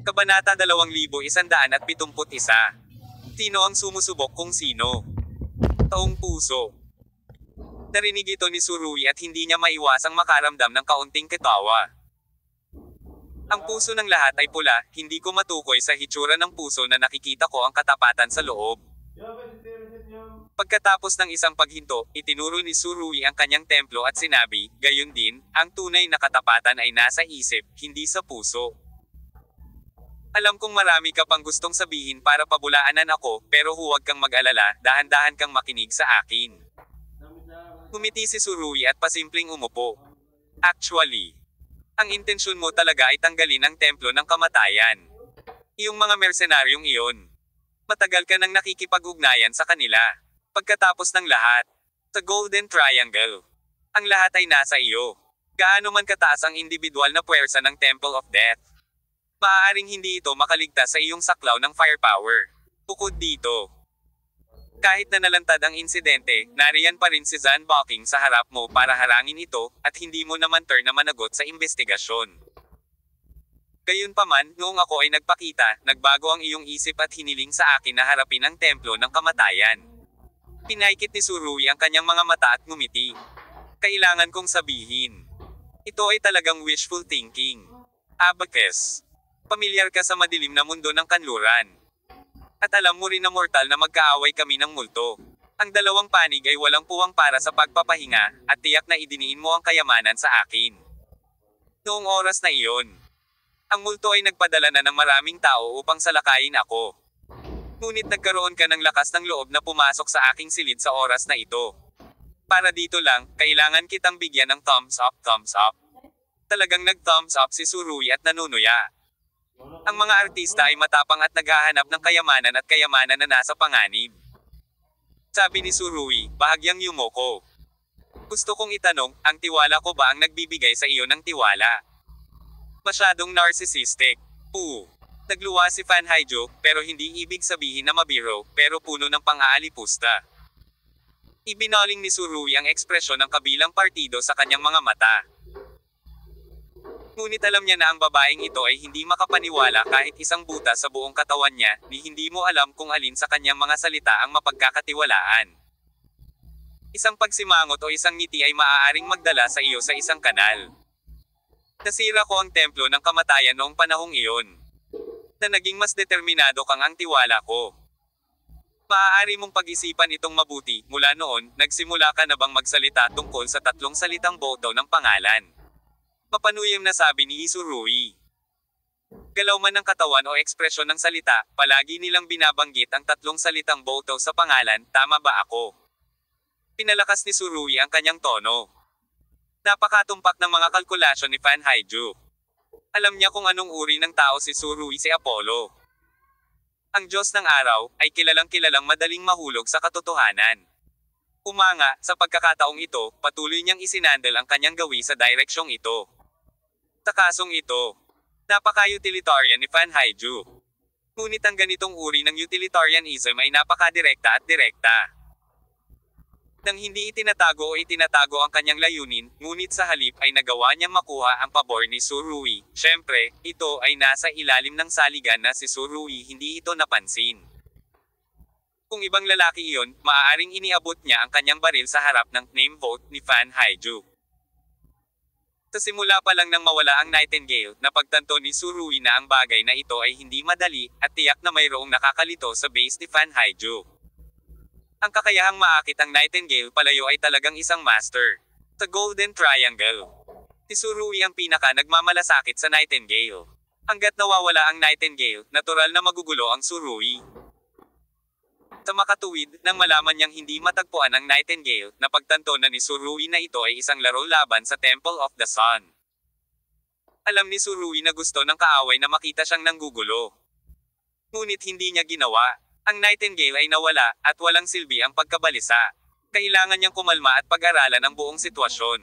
Kabanata 2171. Sino ang sumusubok kung sino? Taong puso. Narinig ito ni Surui at hindi niya maiwasang makaramdam ng kaunting katawa. Ang puso ng lahat ay pula, hindi ko matukoy sa hitsura ng puso na nakikita ko ang katapatan sa loob. Pagkatapos ng isang paghinto, itinuro ni Surui ang kanyang templo at sinabi, gayon din, ang tunay na katapatan ay nasa isip, hindi sa puso. Alam kong marami ka pang gustong sabihin para pabulaanan ako, pero huwag kang mag-alala, dahan-dahan kang makinig sa akin. Ngumiti si Surui at pasimpleng umupo. Actually, ang intensyon mo talaga ay tanggalin ang templo ng kamatayan. Iyong mga mersenaryong iyon. Matagal ka nang nakikipag-ugnayan sa kanila. Pagkatapos ng lahat, sa Golden Triangle, ang lahat ay nasa iyo. Gaano man kataas ang individual na puwersa ng Temple of Death, maaaring hindi ito makaligtas sa iyong saklaw ng firepower. Bukod dito, kahit na nalantad ang insidente, nariyan pa rin si Zan Boking sa harap mo para harangin ito, at hindi mo naman turn na managot sa investigasyon. Gayunpaman, noong ako ay nagpakita, nagbago ang iyong isip at hiniling sa akin na harapin ang templo ng kamatayan. Pinaikit ni Surui ang kanyang mga mata at ngumiti. Kailangan kong sabihin, ito ay talagang wishful thinking. Abacus. Pamilyar ka sa madilim na mundo ng kanluran. At alam mo rin na mortal na magkaaway kami ng multo. Ang dalawang panig ay walang puwang para sa pagpapahinga, at tiyak na idiniin mo ang kayamanan sa akin. Noong oras na iyon, ang multo ay nagpadala na ng maraming tao upang salakayin ako. Ngunit nagkaroon ka ng lakas ng loob na pumasok sa aking silid sa oras na ito. Para dito lang, kailangan kitang bigyan ng thumbs up, thumbs up. Talagang nag-thumbs up si Surui at nanunuya. Ang mga artista ay matapang at naghahanap ng kayamanan at kayamanan na nasa panganib. Sabi ni Surui, bahagyang yumoko. Gusto kong itanong, ang tiwala ko ba ang nagbibigay sa iyo ng tiwala? Masyadong narcissistic. Nagluwa si Fan Haijo, pero hindi ibig sabihin na mabiro, pero puno ng pang-aalipusta. Ibinaling ni Surui ang ekspresyon ng kabilang partido sa kanyang mga mata. Ngunit alam niya na ang babaeng ito ay hindi makapaniwala kahit isang butas sa buong katawan niya, ni hindi mo alam kung alin sa kanyang mga salita ang mapagkakatiwalaan. Isang pagsimangot o isang ngiti ay maaaring magdala sa iyo sa isang kanal. Nasira ko ang templo ng kamatayan noong panahong iyon. Na naging mas determinado kang ang tiwala ko. Maaari mong pag-isipan itong mabuti, mula noon, nagsimula ka na bang magsalita tungkol sa tatlong salitang boto ng pangalan? Mapanuyam na sabi ni Surui. Galaw man ng katawan o ekspresyon ng salita, palagi nilang binabanggit ang tatlong salitang boto sa pangalan, tama ba ako? Pinalakas ni Surui ang kanyang tono. Napakatumpak ng mga kalkulasyon ni Fan Haijo. Alam niya kung anong uri ng tao si Surui, si Apollo. Ang Diyos ng araw, ay kilalang madaling mahulog sa katotohanan. Umanga, sa pagkakataong ito, patuloy niyang isinandal ang kanyang gawi sa direksyong ito. Sa kasong ito, napaka-utilitarian ni Fan Haijo. Ngunit ang ganitong uri ng utilitarianism ay napaka-direkta at direkta. Nang hindi itinatago o itinatago ang kanyang layunin, ngunit sa halip ay nagawa niyang makuha ang pabor ni Surui. Siyempre, ito ay nasa ilalim ng saligan na si Surui hindi ito napansin. Kung ibang lalaki iyon, maaaring iniabot niya ang kanyang baril sa harap ng name vote ni Fan Haijo. Sa simula pa lang nang mawala ang Nightingale, napagtanto ni Surui na ang bagay na ito ay hindi madali, at tiyak na mayroong nakakalito sa base ni Fan Haijo. Ang kakayahang maakit ang Nightingale palayo ay talagang isang master. Sa Golden Triangle, si Surui ang pinaka nagmamalasakit sa Nightingale. Hanggat nawawala ang Nightingale, natural na magugulo ang Surui. Sa makatuwid, nang malaman niyang hindi matagpuan ang Nightingale, napagtanto na ni Surui na ito ay isang laro laban sa Temple of the Sun. Alam ni Surui na gusto ng kaaway na makita siyang nanggugulo. Ngunit hindi niya ginawa. Ang Nightingale ay nawala, at walang silbi ang pagkabalisa. Kailangan niyang kumalma at pag-aralan ang buong sitwasyon.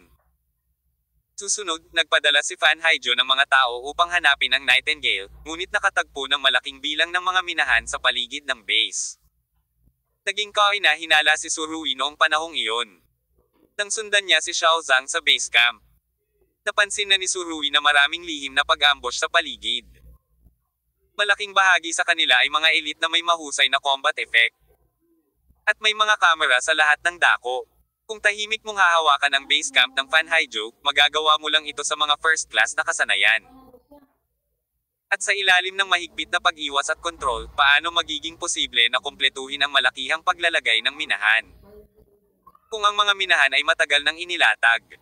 Susunod, nagpadala si Fan Haijo ng mga tao upang hanapin ang Nightingale, ngunit nakatagpo ng malaking bilang ng mga minahan sa paligid ng base. Naging kahina-hinala si Surui noong panahong iyon. Nang sundan niya si Xiao Zhang sa base camp, napansin na ni Surui na maraming lihim na pag-ambush sa paligid. Malaking bahagi sa kanila ay mga elite na may mahusay na combat effect. At may mga kamera sa lahat ng dako. Kung tahimik mong hahawakan ang base camp ng Fan Haijo, magagawa mo lang ito sa mga first class na kasanayan. At sa ilalim ng mahigpit na pag-iwas at kontrol, paano magiging posible na kumpletuhin ang malakihang paglalagay ng minahan? Kung ang mga minahan ay matagal nang inilatag.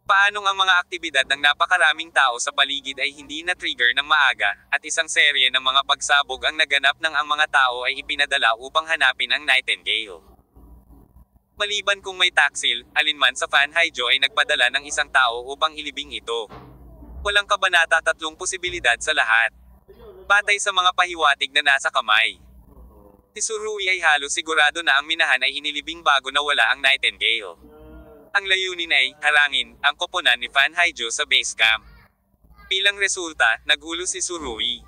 Paanong ang mga aktibidad ng napakaraming tao sa paligid ay hindi na-trigger ng maaga, at isang serye ng mga pagsabog ang naganap nang ang mga tao ay ipinadala upang hanapin ang Nightingale. Maliban kung may taksil, alinman sa Fan Haijo ay nagpadala ng isang tao upang ilibing ito. Walang kabanata, 3 posibilidad sa lahat. Batay sa mga pahiwatig na nasa kamay. Si Surui ay halos sigurado na ang minahan ay inilibing bago nawala ang Nightingale. Ang layunin ay harangin ang koponan ni Fan Haijo sa base camp. Bilang resulta, nagulo si Surui.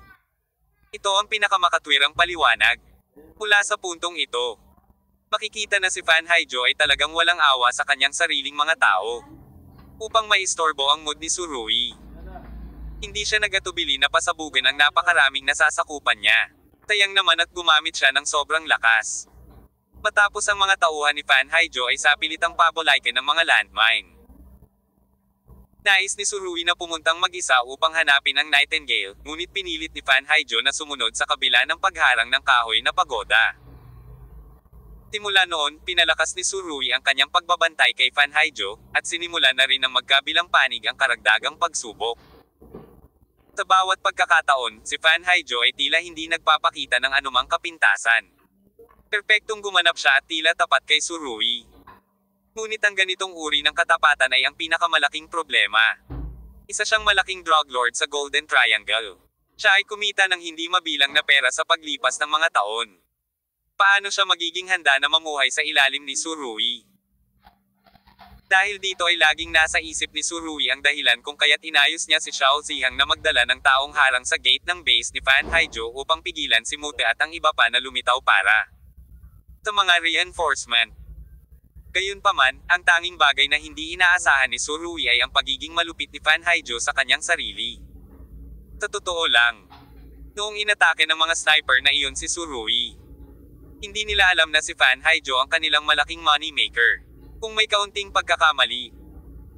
Ito ang pinakamakatwirang paliwanag. Mula sa puntong ito, makikita na si Fan Haijo ay talagang walang awa sa kanyang sariling mga tao. Upang maistorbo ang mood ni Surui, hindi siya nagatubili na pasabugan ang napakaraming nasasakupan niya. Tayang naman at gumamit siya ng sobrang lakas. Matapos ang mga tauhan ni Fan Haijo ay sapilitang pabolaikin ng mga landmine. Nais ni Surui na pumuntang mag-isa upang hanapin ang Nightingale, ngunit pinilit ni Fan Haijo na sumunod sa kabila ng pagharang ng kahoy na pagoda. Simula noon, pinalakas ni Surui ang kanyang pagbabantay kay Fan Haijo, at sinimula na rin ng magkabilang panig ang karagdagang pagsubok. Sa bawat pagkakataon, si Fan Haijo ay tila hindi nagpapakita ng anumang kapintasan. Perpektong gumanap siya at tila tapat kay Surui. Ngunit ang ganitong uri ng katapatan ay ang pinakamalaking problema. Isa siyang malaking drug lord sa Golden Triangle. Siya ay kumita ng hindi mabilang na pera sa paglipas ng mga taon. Paano siya magiging handa na mamuhay sa ilalim ni Surui? Dahil dito ay laging nasa isip ni Surui ang dahilan kung kaya't inayos niya si Xiao Zihang na magdala ng taong harang sa gate ng base ni Fan Haijo upang pigilan si Mute at ang iba pa na lumitaw para sa mga reinforcement. Gayunpaman, ang tanging bagay na hindi inaasahan ni Surui ay ang pagiging malupit ni Fan Haijo sa kanyang sarili. Sa totoo lang, noong inatake ng mga sniper na iyon si Surui, hindi nila alam na si Fan Haijo ang kanilang malaking moneymaker. Kung may kaunting pagkakamali,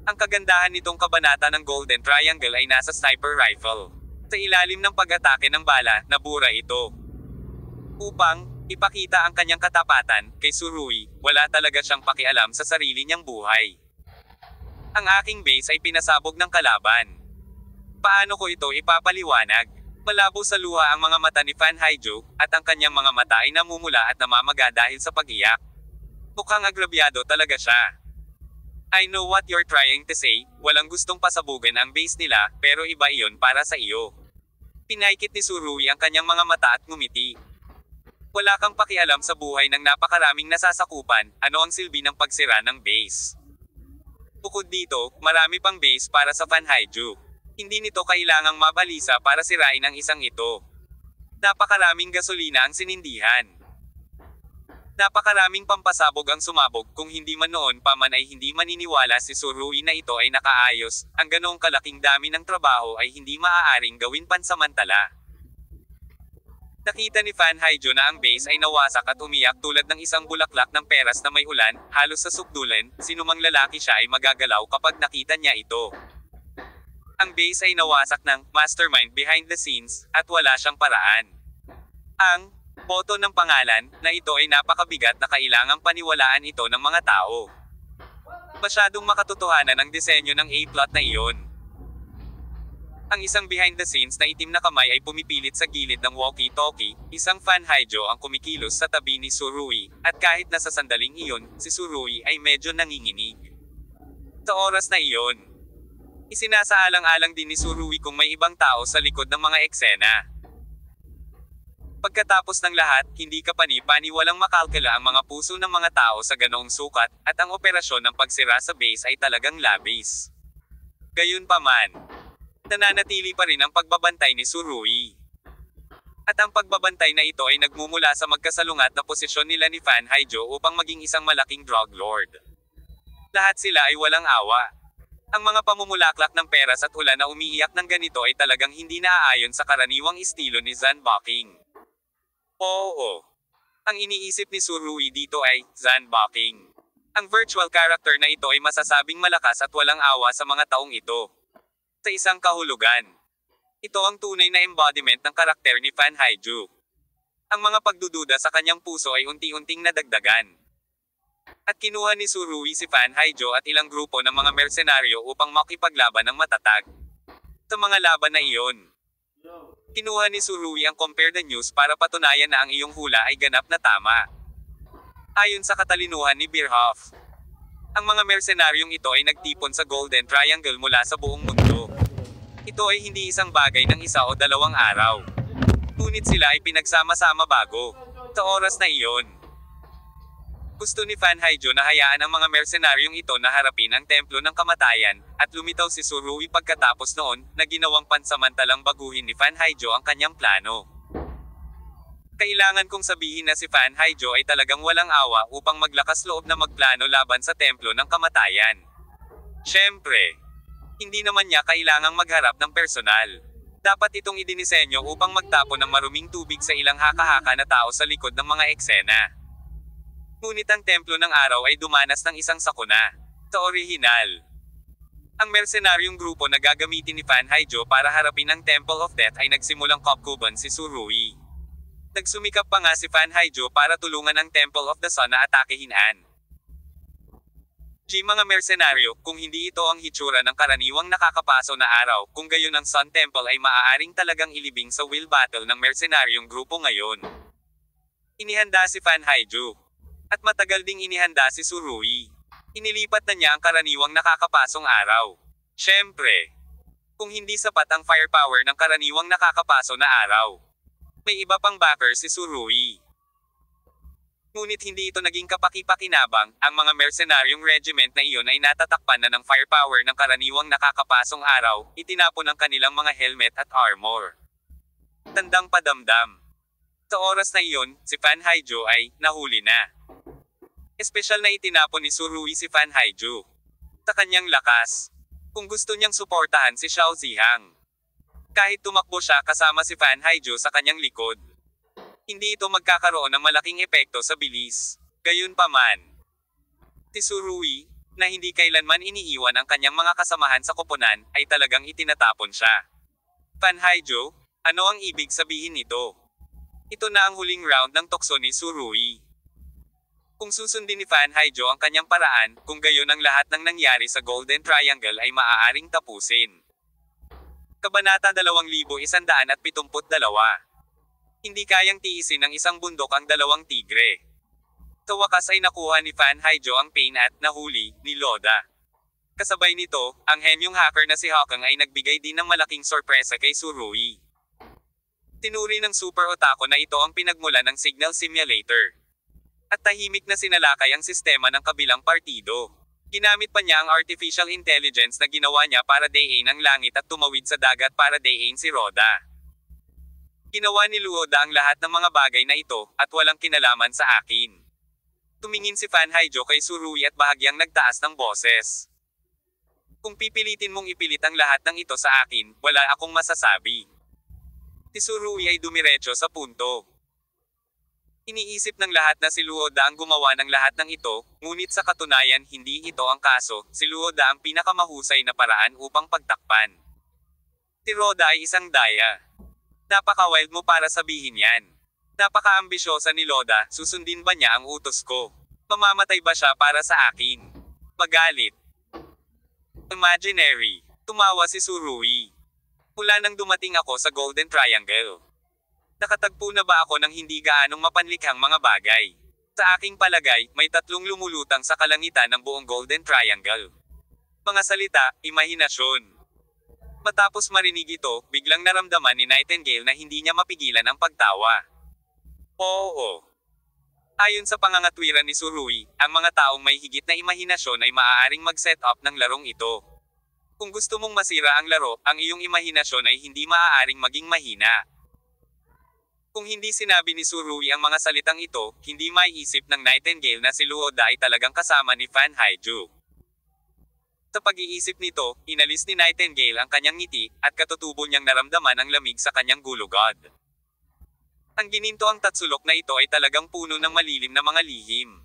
ang kagandahan nitong kabanata ng Golden Triangle ay nasa sniper rifle. Sa ilalim ng pag-atake ng bala, nabura ito. Upang ipakita ang kanyang katapatan, kay Surui, wala talaga siyang pakialam sa sarili niyang buhay. Ang aking base ay pinasabog ng kalaban. Paano ko ito ipapaliwanag? Malabo sa luha ang mga mata ni Fan Haijo, at ang kanyang mga mata ay namumula at namamaga dahil sa pag-iyak. Mukhang agrabyado talaga siya. I know what you're trying to say, walang gustong pasabugan ang base nila, pero iba iyon para sa iyo. Pinaikit ni Surui ang kanyang mga mata at ngumiti. Wala kang pakialam sa buhay ng napakaraming nasasakupan, ano ang silbi ng pagsira ng base? Bukod dito, marami pang base para sa Fan Haijo. Hindi nito kailangang mabalisa para sirain ang isang ito. Napakaraming gasolina ang sinindihan. Napakaraming pampasabog ang sumabog, kung hindi man noon pa man ay hindi maniniwala si Surui na ito ay nakaayos, ang ganoong kalaking dami ng trabaho ay hindi maaaring gawin pansamantala. Nakita ni Fan Haijo na ang base ay nawasak at umiyak tulad ng isang bulaklak ng peras na may ulan, halos sa sukdulan, sinumang lalaki siya ay magagalaw kapag nakita niya ito. Ang base ay nawasak ng mastermind behind the scenes, at wala siyang paraan. Ang boto ng pangalan na ito ay napakabigat na kailangang paniwalaan ito ng mga tao. Masyadong makatotohanan ang disenyo ng A-plot na iyon. Ang isang behind the scenes na itim na kamay ay pumipilit sa gilid ng walkie-talkie, isang Fan Haijo ang kumikilos sa tabi ni Surui, at kahit na sa sandaling iyon, si Surui ay medyo nanginginig. Sa oras na iyon, isinasaalang-alang din ni Surui kung may ibang tao sa likod ng mga eksena. Pagkatapos ng lahat, hindi kapani-pani walang makalkala ang mga puso ng mga tao sa ganoong sukat, at ang operasyon ng pagsira sa base ay talagang labis. Gayunpaman, nananatili pa rin ang pagbabantay ni Surui. At ang pagbabantay na ito ay nagmumula sa magkasalungat na posisyon nila ni Fan Haijo upang maging isang malaking drug lord. Lahat sila ay walang awa. Ang mga pamumulaklak ng peras at ulan na umiiyak ng ganito ay talagang hindi naaayon sa karaniwang estilo ni Zanbaking. Oo. Ang iniisip ni Surui dito ay, Zanbaking. Ang virtual character na ito ay masasabing malakas at walang awa sa mga taong ito. Sa isang kahulugan. Ito ang tunay na embodiment ng karakter ni Fan Haiju. Ang mga pagdududa sa kanyang puso ay unti-unting nadagdagan. At kinuha ni Surui si Fan Haiju at ilang grupo ng mga mersenaryo upang makipaglaban ng matatag. Sa mga laban na iyon, kinuha ni Surui ang Compare the News para patunayan na ang iyong hula ay ganap na tama. Ayon sa katalinuhan ni Beerhoff, ang mga mersenaryong ito ay nagtipon sa Golden Triangle mula sa buong mundo. Ito ay hindi isang bagay ng isa o dalawang araw. Ngunit sila ay pinagsama-sama bago sa oras na iyon. Gusto ni Fan Haiju na hayaan ang mga mersenaryong ito na harapin ang Templo ng Kamatayan, at lumitaw si Surui pagkatapos noon, na ginawang pansamantalang baguhin ni Fan Haiju ang kanyang plano. Kailangan kong sabihin na si Fan Haiju ay talagang walang awa upang maglakas loob na magplano laban sa Templo ng Kamatayan. Siyempre, hindi naman niya kailangang magharap ng personal. Dapat itong idinisenyo upang magtapon ng maruming tubig sa ilang haka-haka na tao sa likod ng mga eksena. Ngunit ang Templo ng Araw ay dumanas ng isang sakuna. Sa orihinal, ang mersenaryong grupo na gagamitin ni Fan Haiju para harapin ang Temple of Death ay nagsimulang kopkuban si Surui. Nagsumikap pa nga si Fan Haiju para tulungan ang Temple of the Sun na atakehin. Mga mersenaryo, kung hindi ito ang hitsura ng karaniwang nakakapaso na araw, kung gayon ang Sun Temple ay maaaring talagang ilibing sa will battle ng mersenaryong grupo ngayon. Inihanda si Fan Haiju. At matagal ding inihanda si Surui. Inilipat na niya ang karaniwang nakakapasong araw. Siyempre, kung hindi sapat ang firepower ng karaniwang nakakapaso na araw, may iba pang backer si Surui. Ngunit hindi ito naging kapaki-pakinabang, ang mga mersenaryong regiment na iyon ay natatakpan na ng firepower ng karaniwang nakakapasong araw, itinapon ang kanilang mga helmet at armor. Tandang padamdam. Sa oras na iyon, si Fan Haiju ay nahuli na. Espesyal na itinapon ni Surui si Fan Haiju. Sa kanyang lakas. Kung gusto niyang suportahan si Xiao Zihang. Kahit tumakbo siya kasama si Fan Haiju sa kanyang likod, hindi ito magkakaroon ng malaking epekto sa bilis. Gayunpaman, si Surui, na hindi kailanman iniiwan ang kanyang mga kasamahan sa koponan, ay talagang itinatapon siya. Fan Haiju, ano ang ibig sabihin nito? Ito na ang huling round ng tukso ni Surui. Kung susundin ni Fan Haiju ang kanyang paraan, kung gayon ang lahat ng nangyari sa Golden Triangle ay maaaring tapusin. Kabanata 2172. Hindi kayang tiisin ng isang bundok ang dalawang tigre. Sa wakas ay nakuha ni Fan Haiju ang pain at nahuli ni Loda. Kasabay nito, ang henyong hacker na si Hawkang ay nagbigay din ng malaking sorpresa kay Surui. Tinuri ng super otaku na ito ang pinagmulan ng signal simulator. At tahimik na sinalakay ang sistema ng kabilang partido. Ginamit pa niya ang artificial intelligence na ginawa niya para dayain ang langit at tumawid sa dagat para dayain si Roda. Ginawa ni Luoda ang lahat ng mga bagay na ito, at walang kinalaman sa akin. Tumingin si Fan Haiju kay Surui at bahagyang nagtaas ng boses. Kung pipilitin mong ipilit ang lahat ng ito sa akin, wala akong masasabi. Si Surui ay dumiretso sa punto. Iniisip ng lahat na si Luoda ang gumawa ng lahat ng ito, ngunit sa katunayan hindi ito ang kaso, si Luoda ang pinakamahusay na paraan upang pagtakpan. Si Roda ay isang daya. Napaka-wild mo para sabihin yan. Napaka-ambisyosa ni Loda, susundin ba niya ang utos ko? Mamamatay ba siya para sa akin? Magalit. Imaginary. Tumawa si Surui. Mula nang dumating ako sa Golden Triangle, nakatagpo na ba ako ng hindi gaanong mapanlikhang mga bagay? Sa aking palagay, may tatlong lumulutang sa kalangitan ng buong Golden Triangle. Mga salita, imahinasyon. Matapos marinig ito, biglang naramdaman ni Nightingale na hindi niya mapigilan ang pagtawa. Oo. Ayon sa pangangatwiran ni Surui, ang mga taong may higit na imahinasyon ay maaaring mag-set up ng larong ito. Kung gusto mong masira ang laro, ang iyong imahinasyon ay hindi maaaring maging mahina. Kung hindi sinabi ni Surui ang mga salitang ito, hindi maiisip ng Nightingale na si Luoda ay talagang kasama ni Fan Haiju. Sa pag-iisip nito, inalis ni Nightingale ang kanyang ngiti, at katutubo niyang naramdaman ang lamig sa kanyang gulugod. Ang ginintoang tatsulok na ito ay talagang puno ng malilim na mga lihim.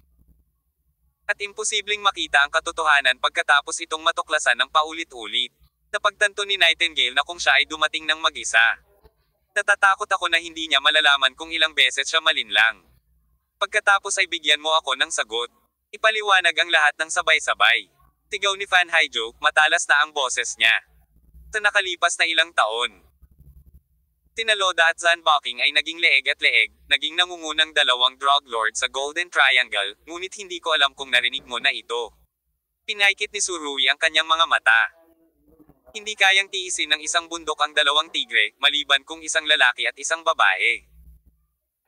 At imposibleng makita ang katotohanan pagkatapos itong matuklasan ng paulit-ulit. Napagtanto ni Nightingale na kung siya ay dumating ng mag-isa. Natatakot ako na hindi niya malalaman kung ilang beses siya malinlang. Pagkatapos ay bigyan mo ako ng sagot. Ipaliwanag ang lahat ng sabay-sabay. Sigaw ni Fan Haijo, matalas na ang boses niya. Sa nakalipas na ilang taon, sina Loda at Zanbaking ay naging leeg at leeg, naging nangungunang dalawang drug lord sa Golden Triangle, ngunit hindi ko alam kung narinig mo na ito. Pinaikit ni Surui ang kanyang mga mata. Hindi kayang tiisin ng isang bundok ang dalawang tigre, maliban kung isang lalaki at isang babae.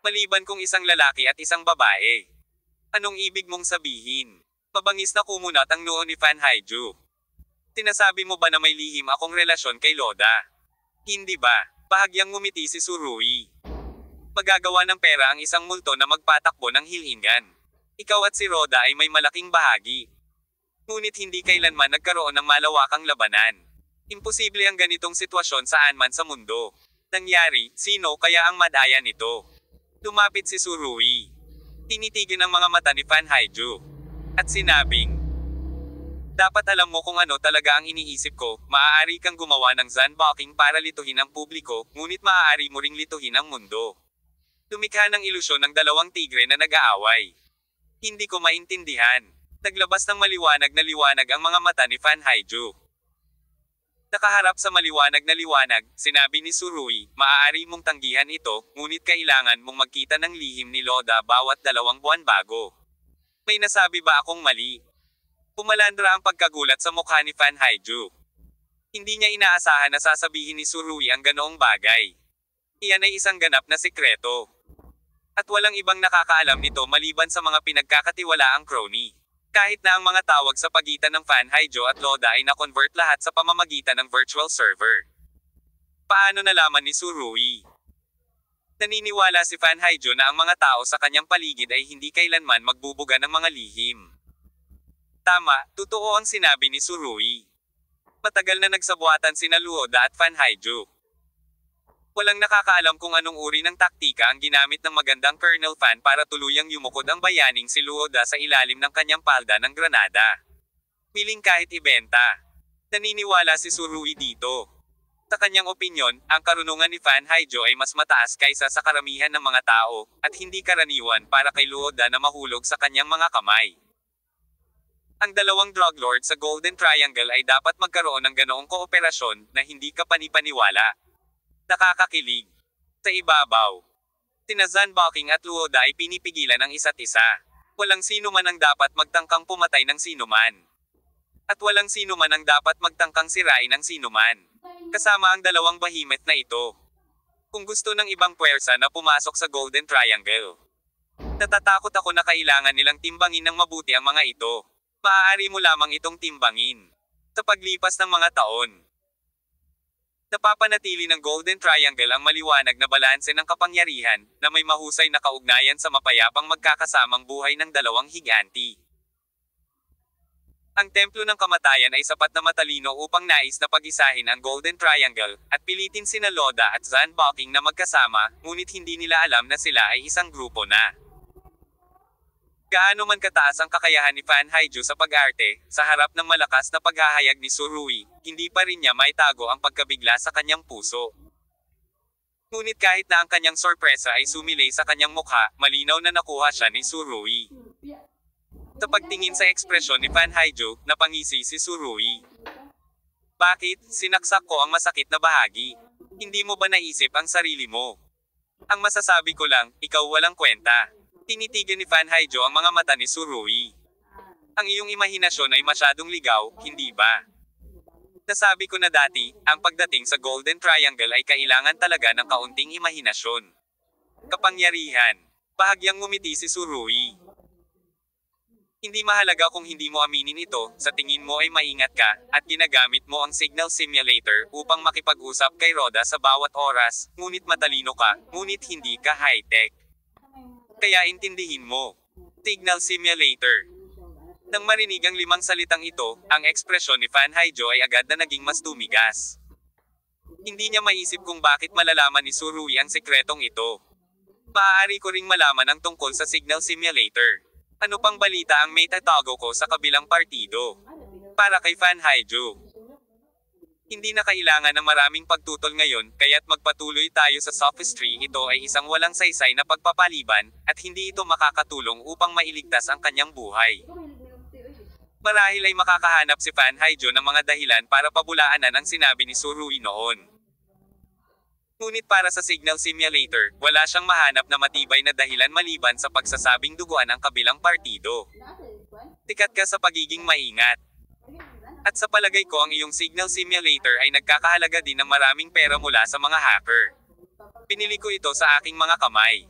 Maliban kung isang lalaki at isang babae. Anong ibig mong sabihin? Mabangis na kumunat ang noo ni Fan Haijo. Sinasabi mo ba na may lihim akong relasyon kay Loda? Hindi ba? Bahagyang ngumiti si Surui. Magagawa ng pera ang isang multo na magpatakbo ng hilingan. Ikaw at si Roda ay may malaking bahagi. Ngunit hindi kailanman nagkaroon ng malawakang labanan. Imposible ang ganitong sitwasyon saan man sa mundo. Nangyari, sino kaya ang madaya nito? Lumapit si Surui. Tinitigan ang mga mata ni Fan Haijo. At sinabing, dapat alam mo kung ano talaga ang iniisip ko, maaari kang gumawa ng Zanbaking para lituhin ang publiko, ngunit maaari mo ring lituhin ang mundo. Lumikha ng ilusyon ng dalawang tigre na nag-aaway. Hindi ko maintindihan. Naglabas ng maliwanag na liwanag ang mga mata ni Fan Haijo. Nakaharap sa maliwanag na liwanag, sinabi ni Surui, maaari mong tanggihan ito, ngunit kailangan mong magkita ng lihim ni Loda bawat 2 buwan bago. May nasabi ba akong mali? Pumalandra ang pagkagulat sa mukha ni Fan Haijo. Hindi niya inaasahan na sasabihin ni Surui ang ganoong bagay. Iyan ay isang ganap na sikreto. At walang ibang nakakaalam nito maliban sa mga pinagkakatiwalaang crony. Kahit na ang mga tawag sa pagitan ng Fan Haijo at Loda ay na-convert lahat sa pamamagitan ng virtual server. Paano nalaman ni Surui? Naniniwala si Fan Haijo na ang mga tao sa kanyang paligid ay hindi kailanman magbubuga ng mga lihim. Tama, totoo ang sinabi ni Surui. Matagal na nagsabuatan sina Luoda at Fan Haijo. Walang nakakaalam kung anong uri ng taktika ang ginamit ng magandang Colonel Fan para tuluyang yumukod ang bayaning si Luoda sa ilalim ng kanyang palda ng granada. Piling kahit ibenta. Naniniwala si Surui dito. Sa kanyang opinyon, ang karunungan ni Fan Haijo ay mas mataas kaysa sa karamihan ng mga tao, at hindi karaniwan para kay Luoda na mahulog sa kanyang mga kamay. Ang dalawang drug lord sa Golden Triangle ay dapat magkaroon ng ganoong kooperasyon na hindi ka panipaniwala. Nakakakilig. Sa ibabaw, sina Zanbaking at Luoda ay pinipigilan ang isa't isa. Walang sino man ang dapat magtangkang pumatay ng sinuman. At walang sino man ang dapat magtangkang sirain ng sinuman. Kasama ang dalawang behemoth na ito. Kung gusto ng ibang puwersa na pumasok sa Golden Triangle, natatakot ako na kailangan nilang timbangin ng mabuti ang mga ito. Maaari mo lamang itong timbangin. Sa paglipas ng mga taon, napapanatili ng Golden Triangle ang maliwanag na balanse ng kapangyarihan, na may mahusay na kaugnayan sa mapayapang magkakasamang buhay ng dalawang higanti. Ang Templo ng Kamatayan ay sapat na matalino upang nais na pag-isahin ang Golden Triangle, at pilitin sina Loda at Zanbaking na magkasama, ngunit hindi nila alam na sila ay isang grupo na. Gaano man kataas ang kakayahan ni Fan Haijo sa pag-arte, sa harap ng malakas na paghahayag ni Surui, hindi pa rin niya maitago ang pagkabigla sa kanyang puso. Ngunit kahit na ang kanyang sorpresa ay sumilay sa kanyang mukha, malinaw na nakuha siya ni Surui. Sa pagtingin sa ekspresyon ni Fan Haijo, napangisi si Surui. Bakit? Sinaksak ko ang masakit na bahagi. Hindi mo ba naisip ang sarili mo? Ang masasabi ko lang, ikaw walang kwenta. Tinitigan ni Fan Haijo ang mga mata ni Surui. Ang iyong imahinasyon ay masyadong ligaw, hindi ba? Nasabi ko na dati, ang pagdating sa Golden Triangle ay kailangan talaga ng kaunting imahinasyon. Kapangyarihan. Bahagyang ngumiti si Surui. Hindi mahalaga kung hindi mo aminin ito, sa tingin mo ay maingat ka, at ginagamit mo ang signal simulator upang makipag-usap kay Roda sa bawat oras, ngunit matalino ka, ngunit hindi ka high-tech. Kaya intindihin mo. Signal simulator. Nang marinig ang 5 salitang ito, ang ekspresyon ni Fan Haijo ay agad na naging mas tumigas. Hindi niya maisip kung bakit malalaman ni Surui ang sekretong ito. Maaari ko ring malaman ang tungkol sa Signal Simulator. Ano pang balita ang may tatago ko sa kabilang partido? Para kay Fan Haijo. Hindi na kailangan ng maraming pagtutol ngayon, kaya't magpatuloy tayo sa sophistry. Ito ay isang walang saysay na pagpapaliban, at hindi ito makakatulong upang mailigtas ang kanyang buhay. Marahil ay makakahanap si Fan Haijo ng mga dahilan para pabulaanan ang sinabi ni Surui noon. Ngunit para sa Signal Simulator, wala siyang mahanap na matibay na dahilan maliban sa pagsasabing duguan ang kabilang partido. Tikat ka sa pagiging maingat. At sa palagay ko ang iyong Signal Simulator ay nagkakahalaga din ng maraming pera mula sa mga hacker. Pinili ko ito sa aking mga kamay.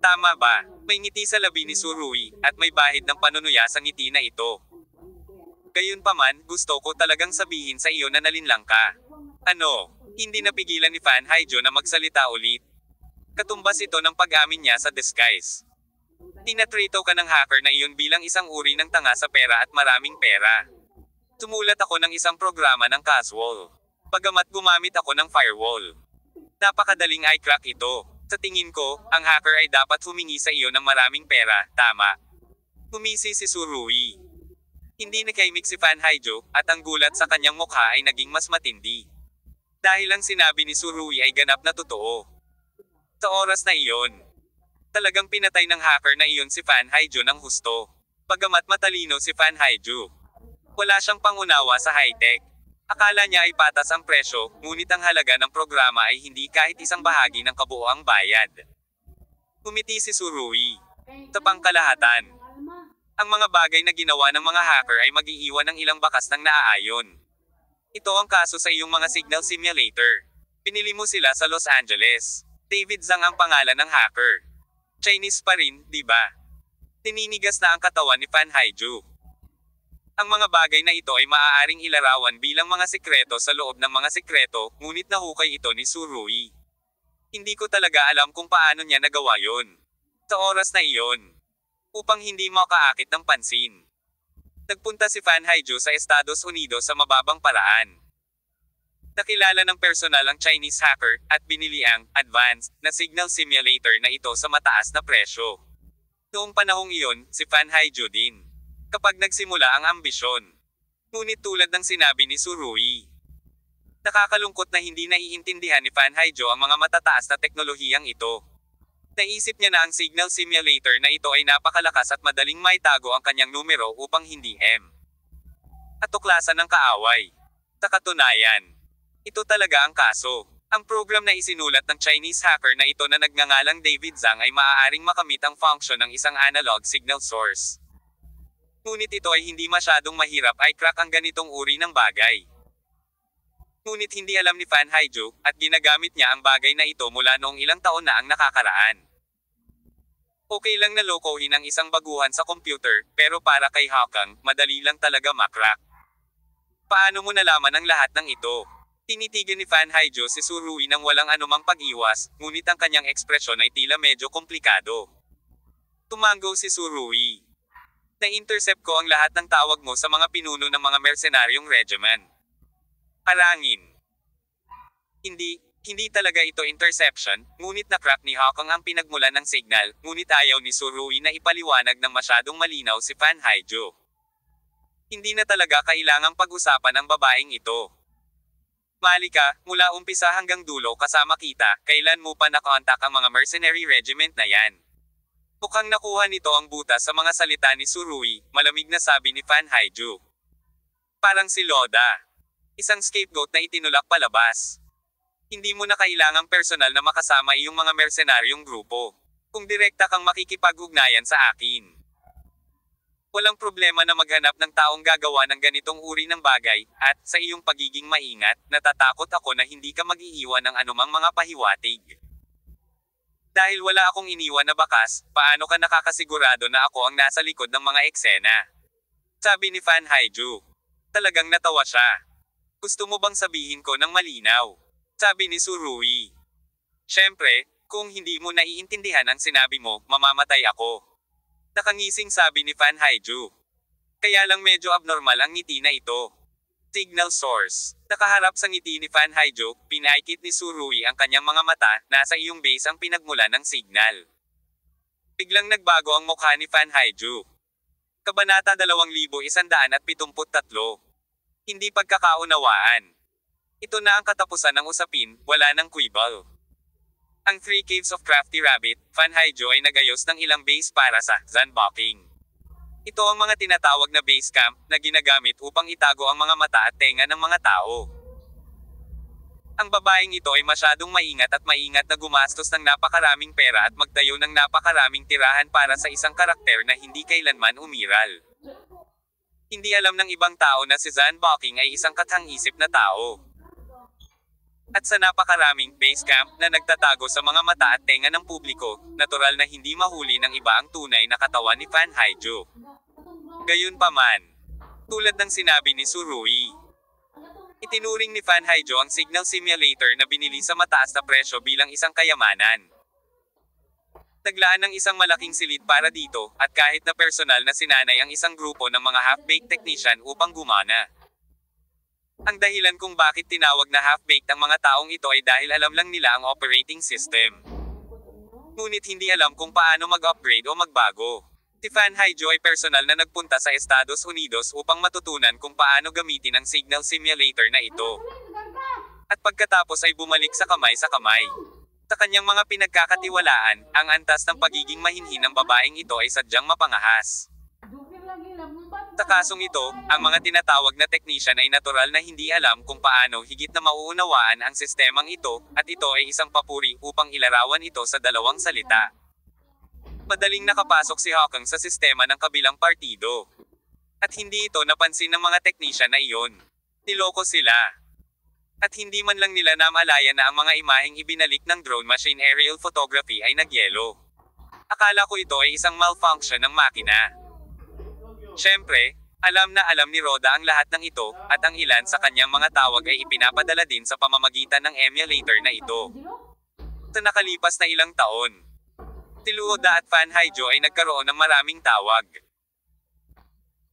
Tama ba? May ngiti sa labi ni Surui, at may bahid ng panunuya sa ngiti na ito. Gayunpaman, gusto ko talagang sabihin sa iyo na nalinlang ka. Ano? Hindi napigilan ni Fan Haijo na magsalita ulit. Katumbas ito ng pag-amin niya sa disguise. Tinatrito ka ng hacker na iyon bilang isang uri ng tanga sa pera at maraming pera. Tumulat ako ng isang programa ng casual. Bagamat gumamit ako ng firewall. Napakadaling i-crack ito. Sa tingin ko, ang hacker ay dapat humingi sa iyo ng maraming pera, tama? Humisi si Surui. Hindi nakaimik si Fan Haijo, at ang gulat sa kanyang mukha ay naging mas matindi. Dahil ang sinabi ni Surui ay ganap na totoo. Sa oras na iyon, talagang pinatay ng hacker na iyon si Fan Haijo ng husto. Bagamat matalino si Fan Haijo, wala siyang pangunawa sa high-tech. Akala niya ay patas ang presyo, ngunit ang halaga ng programa ay hindi kahit isang bahagi ng kabuoang bayad. Umiti si Surui. Sa pangkalahatan, ang mga bagay na ginawa ng mga hacker ay mag-iiwan ng ilang bakas ng naaayon. Ito ang kaso sa iyong mga Signal Simulator. Pinili mo sila sa Los Angeles. David Zhang ang pangalan ng hacker. Chinese pa rin, di ba? Tininigas na ang katawan ni Fan Haijo. Ang mga bagay na ito ay maaaring ilarawan bilang mga sikreto sa loob ng mga sikreto, ngunit nahukay ito ni Surui. Hindi ko talaga alam kung paano niya nagawa yon. Sa oras na iyon, upang hindi makaakit ng pansin, nagpunta si Fan Haijo sa Estados Unidos sa mababang paraan. Nakilala ng personal ang Chinese hacker, at binili ang advanced na Signal Simulator na ito sa mataas na presyo. Noong panahong iyon, si Fan Haijo din. Kapag nagsimula ang ambisyon. Ngunit tulad ng sinabi ni Surui, nakakalungkot na hindi naiintindihan ni Fan Haijo ang mga matataas na teknolohiyang ito. Naisip niya na ang Signal Simulator na ito ay napakalakas at madaling maitago ang kanyang numero upang hindi at tuklasan ng kaaway. Sa katunayan, ito talaga ang kaso. Ang program na isinulat ng Chinese hacker na ito na nagngangalang David Zhang ay maaaring makamit ang function ng isang analog signal source. Ngunit ito ay hindi masyadong mahirap i-crack ang ganitong uri ng bagay. Ngunit hindi alam ni Fan Haijo, at ginagamit niya ang bagay na ito mula noong ilang taon na ang nakakaraan. Okay lang na lokohin ang isang baguhan sa computer, pero para kay Hawkang, madali lang talaga makrak. Paano mo nalaman ang lahat ng ito? Tinitigan ni Fan Haijo si Surui nang walang anumang pag-iwas, ngunit ang kanyang ekspresyon ay tila medyo komplikado. Tumango si Surui. Na-intercept ko ang lahat ng tawag mo sa mga pinuno ng mga mercenaryong regiment. Harangin. Hindi talaga ito interception, ngunit na-crack ni Hawkang ang pinagmulan ng signal, ngunit ayaw ni Surui na ipaliwanag ng masyadong malinaw si Fan Haijo. Hindi na talaga kailangang pag-usapan ang babaeng ito. Malika, mula umpisa hanggang dulo kasama kita, kailan mo pa nakontak ang mga mercenary regiment na yan? Mukhang nakuha nito ang butas sa mga salita ni Surui, malamig na sabi ni Fan Haijo. Parang si Loda. Isang scapegoat na itinulak palabas. Hindi mo na kailangang personal na makasama iyong mga mercenaryong grupo. Kung direkta kang makikipag-ugnayan sa akin. Walang problema na maghanap ng taong gagawa ng ganitong uri ng bagay, at sa iyong pagiging maingat, natatakot ako na hindi ka mag-iiwan ng anumang mga pahiwatig. Dahil wala akong iniwan na bakas, paano ka nakakasigurado na ako ang nasa likod ng mga eksena? Sabi ni Fan Haijo. Talagang natawa siya. Gusto mo bang sabihin ko ng malinaw? Sabi ni Surui. Siyempre, kung hindi mo naiintindihan ang sinabi mo, mamamatay ako. Nakangising sabi ni Fan Haijo. Kaya lang medyo abnormal ang ngiti na ito. Signal source. Nakaharap sa ngiti ni Fan Haijo, pinaikit ni Surui ang kanyang mga mata, nasa iyong base ang pinagmulan ng signal. Biglang nagbago ang mukha ni Fan Haijo. Kabanata 2173. Hindi pagkakaunawaan. Ito na ang katapusan ng usapin, wala nang quibble. Ang Three Caves of Crafty Rabbit, Fan Haijo ay nagayos ng ilang base para sa Zanboking. Ito ang mga tinatawag na base camp na ginagamit upang itago ang mga mata at tenga ng mga tao. Ang babaeng ito ay masyadong maingat na gumastos ng napakaraming pera at magtayo ng napakaraming tirahan para sa isang karakter na hindi kailanman umiral. Hindi alam ng ibang tao na si Zanboking ay isang kathang-isip na tao. At sa napakaraming base camp na nagtatago sa mga mata at tenga ng publiko, natural na hindi mahuli ng iba ang tunay na katawan ni Fan Haijo. Gayunpaman, tulad ng sinabi ni Surui, itinuring ni Fan Haijo ang signal simulator na binili sa mataas na presyo bilang isang kayamanan. Naglaan ng isang malaking silid para dito, at kahit na personal na sinanay ang isang grupo ng mga half-baked technician upang gumana. Ang dahilan kung bakit tinawag na half-baked ang mga taong ito ay dahil alam lang nila ang operating system. Ngunit hindi alam kung paano mag-upgrade o magbago. Si Fan Haijo ay personal na nagpunta sa Estados Unidos upang matutunan kung paano gamitin ang signal simulator na ito. At pagkatapos ay bumalik sa kamay. Sa kanyang mga pinagkakatiwalaan, ang antas ng pagiging mahinhin ng babaeng ito ay sadyang mapangahas. Sa kasong ito, ang mga tinatawag na technician ay natural na hindi alam kung paano higit na mauunawaan ang sistemang ito, at ito ay isang papuri upang ilarawan ito sa dalawang salita. Madaling nakapasok si Hawkang sa sistema ng kabilang partido. At hindi ito napansin ng mga technician na iyon. Niloko sila. At hindi man lang nila namalayan na ang mga imaheng ibinalik ng drone machine aerial photography ay nagyelo. Akala ko ito ay isang malfunction ng makina. Siyempre, alam na alam ni Roda ang lahat ng ito, at ang ilan sa kanyang mga tawag ay ipinapadala din sa pamamagitan ng emulator na ito. Sa nakalipas na ilang taon, si Luoda at Fan Haijo ay nagkaroon ng maraming tawag.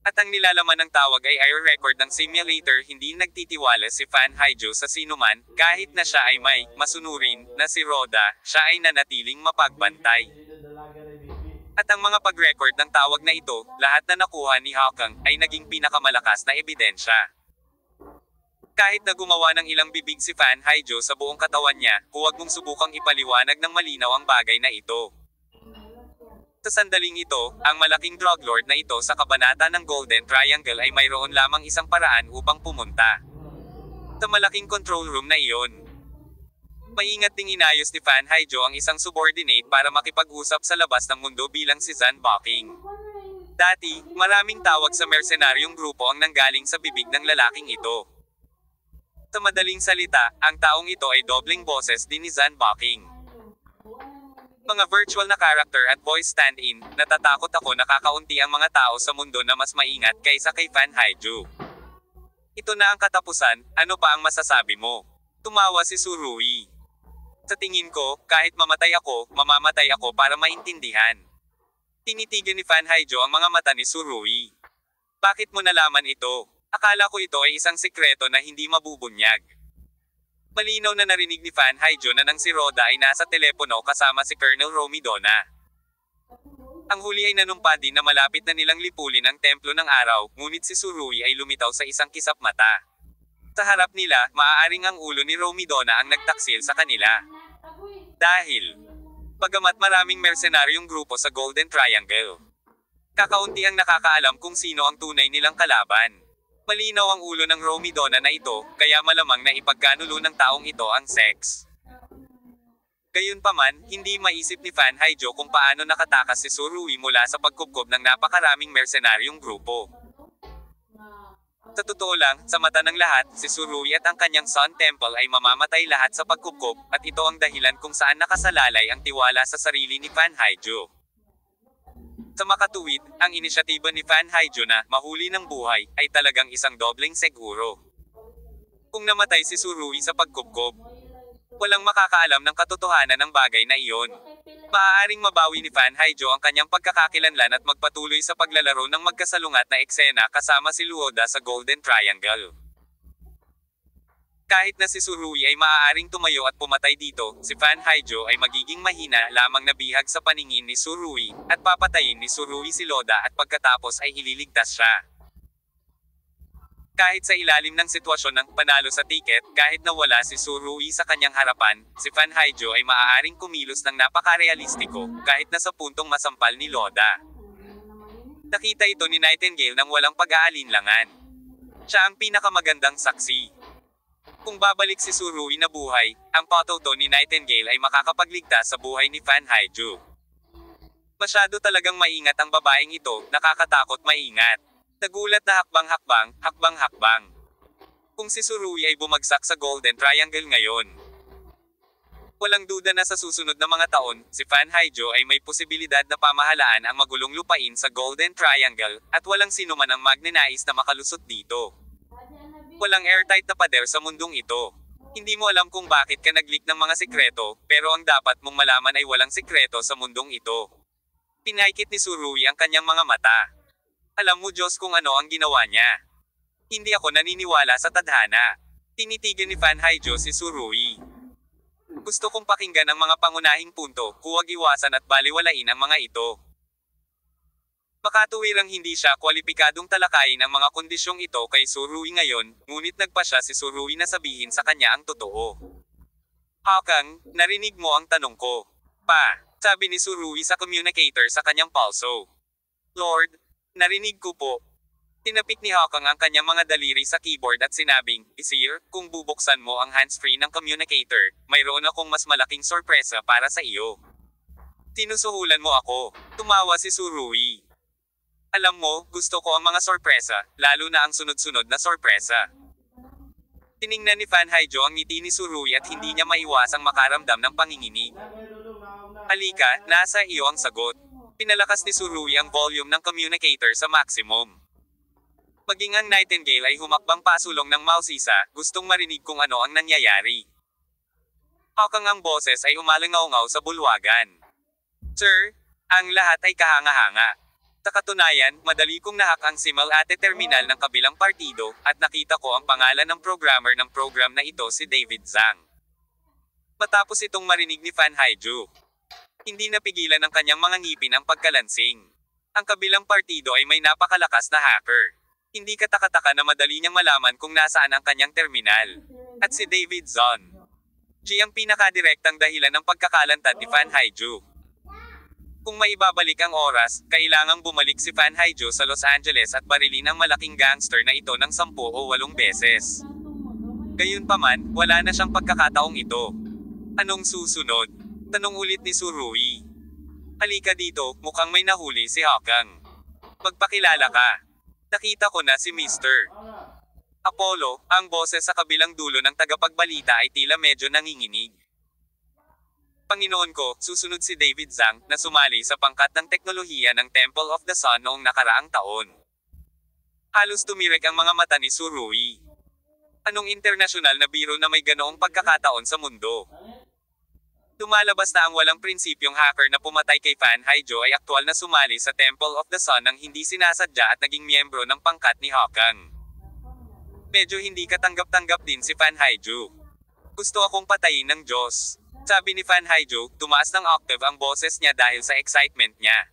At ang nilalaman ng tawag ay error record ng simulator. Hindi nagtitiwala si Fan Haijo sa sinuman, kahit na siya ay may masunurin na si Roda, siya ay nanatiling mapagbantay. At ang mga pag-record ng tawag na ito, lahat na nakuha ni Hawkang, ay naging pinakamalakas na ebidensya. Kahit na gumawa ng ilang bibig si Fan Haijo sa buong katawan niya, huwag mong subukang ipaliwanag ng malinaw ang bagay na ito. Sa sandaling ito, ang malaking drug lord na ito sa kabanata ng Golden Triangle ay mayroon lamang isang paraan upang pumunta sa malaking control room na iyon. Maingat ding inayos ni Fan Haijo ang isang subordinate para makipag-usap sa labas ng mundo bilang si Zanboking. Dati, maraming tawag sa mercenaryong grupo ang nanggaling sa bibig ng lalaking ito. Sa madaling salita, ang taong ito ay dobleng boses din ni Zanboking. Mga virtual na character at voice stand-in, natatakot ako na kakaunti ang mga tao sa mundo na mas maingat kaysa kay Fan Haijo. Ito na ang katapusan, ano pa ang masasabi mo? Tumawa si Surui. Sa tingin ko, kahit mamamatay ako para maintindihan. Tinitigan ni Fan Haijo ang mga mata ni Surui. Bakit mo nalaman ito? Akala ko ito ay isang sikreto na hindi mabubunyag. Malinaw na narinig ni Fan Haijo na nang si Roda ay nasa telepono kasama si Colonel Romidona. Ang huli ay nanumpa din na malapit na nilang lipulin ang templo ng araw, ngunit si Surui ay lumitaw sa isang kisap mata. Sa harap nila, maaaring ang ulo ni Romidona ang nagtaksil sa kanila. Dahil, bagamat maraming mercenaryong grupo sa Golden Triangle, kakaunti ang nakakaalam kung sino ang tunay nilang kalaban. Malinaw ang ulo ng Romidona na ito, kaya malamang na ipagkanulo ng taong ito ang sex. Gayunpaman, hindi maisip ni Fan Haijo kung paano nakatakas si Surui mula sa pagkubkob ng napakaraming mercenaryong grupo. Sa totoo lang, sa mata ng lahat, si Surui at ang kanyang Sun Temple ay mamamatay lahat sa pagkubkob, at ito ang dahilan kung saan nakasalalay ang tiwala sa sarili ni Fan Haijo. Sa makatuwid, ang inisyatiba ni Fan Haijo na mahuli ng buhay ay talagang isang dobleng seguro. Kung namatay si Surui sa pagkubkob, Walang makakaalam ng katotohanan ng bagay na iyon. Maaaring mabawi ni Fan Haijo ang kanyang pagkakakilanlan at magpatuloy sa paglalaro ng magkasalungat na eksena kasama si Luoda sa Golden Triangle. Kahit na si Surui ay maaaring tumayo at pumatay dito, si Fan Haijo ay magiging mahina lamang na bihag sa paningin ni Surui, at papatayin ni Surui si Loda at pagkatapos ay ililigtas siya. Kahit sa ilalim ng sitwasyon ng panalo sa tiket, kahit na wala si Surui sa kanyang harapan, si Fan Haijo ay maaaring kumilos ng napakarealistiko, kahit na sa puntong masampal ni Loda. Nakita ito ni Nightingale nang walang pag-aalinlangan. Siya ang pinakamagandang saksi. Kung babalik si Surui na buhay, ang photo ni Nightingale ay makakapagligtas sa buhay ni Fan Haijo. Masyado talagang maingat ang babaeng ito, nakakatakot maingat. Nagulat na hakbang. Kung si Surui ay bumagsak sa Golden Triangle ngayon, walang duda na sa susunod na mga taon, si Fan Haijo ay may posibilidad na pamahalaan ang magulong lupain sa Golden Triangle, at walang sino man ang magnanais na makalusot dito. Walang airtight na pader sa mundong ito. Hindi mo alam kung bakit ka nag-leak ng mga sikreto, pero ang dapat mong malaman ay walang sikreto sa mundong ito. Pinaikit ni Surui ang kanyang mga mata. Alam mo Diyos kung ano ang ginawa niya. Hindi ako naniniwala sa tadhana. Tinitigan ni Fan Haijo si Surui. Gusto kong pakinggan ang mga pangunahing punto, huwag iwasan at baliwalain ang mga ito. Makatuwirang hindi siya kwalipikadong talakayin ang mga kondisyong ito kay Surui ngayon, ngunit nagpa siya si Surui na sabihin sa kanya ang totoo. Hakang, narinig mo ang tanong ko. Pa, sabi ni Surui sa communicator sa kanyang pulso. Lord, narinig ko po. Tinapik ni Hakang ang kanyang mga daliri sa keyboard at sinabing, Isir, kung bubuksan mo ang hands-free ng communicator, mayroon akong mas malaking sorpresa para sa iyo. Sinusuhulan mo ako. Tumawa si Surui. Alam mo, gusto ko ang mga sorpresa, lalo na ang sunod-sunod na sorpresa. Tiningnan ni Fan Haijo ang ngiti ni Surui at hindi niya maiwasang makaramdam ng panginginig. Halika, nasa iyo ang sagot. Pinalakas ni Surui ang volume ng communicator sa maximum. Maging ang Nightingale ay humakbang pasulong ng mausisa, gustong marinig kung ano ang nangyayari. Hakang ang boses ay umalangaw-ngaw sa bulwagan. Sir, ang lahat ay kahanga-hanga. Sa katunayan, madali kong nahak ang simal ate terminal ng kabilang partido, at nakita ko ang pangalan ng programmer ng program na ito si David Zhang. Matapos itong marinig ni Fan Haijo, hindi napigilan ng kanyang mga ngipin ang pagkalansing. Ang kabilang partido ay may napakalakas na hacker. Hindi katakataka na madali niyang malaman kung nasaan ang kanyang terminal. At si David Zhang G ang pinakadirektang dahilan ng pagkakalantad ni Fan Haijo. Kung maibabalik ang oras, kailangang bumalik si Fan Haijo sa Los Angeles at barilin ang malaking gangster na ito ng 10 o 8 beses. Gayunpaman, wala na siyang pagkakataong ito. Anong susunod? Tanong ulit ni Surui. Halika dito, mukhang may nahuli si Hakang. Magpakilala ka. Nakita ko na si Mr. Apollo, ang boses sa kabilang dulo ng tagapagbalita ay tila medyo nanginginig. Panginoon ko, susunod si David Zhang, na sumali sa pangkat ng teknolohiya ng Temple of the Sun noong nakaraang taon. Halos tumirik ang mga mata ni Surui. Anong internasyonal na biro na may ganoong pagkakataon sa mundo? Lumalabas na ang walang prinsipyong hacker na pumatay kay Fan Haijo ay aktwal na sumali sa Temple of the Sun nang hindi sinasadya at naging miyembro ng pangkat ni Hakang. Medyo hindi katanggap-tanggap din si Fan Haijo. Gusto akong patayin ng Diyos. Sabi ni Fan Haijo, tumaas ng octave ang boses niya dahil sa excitement niya.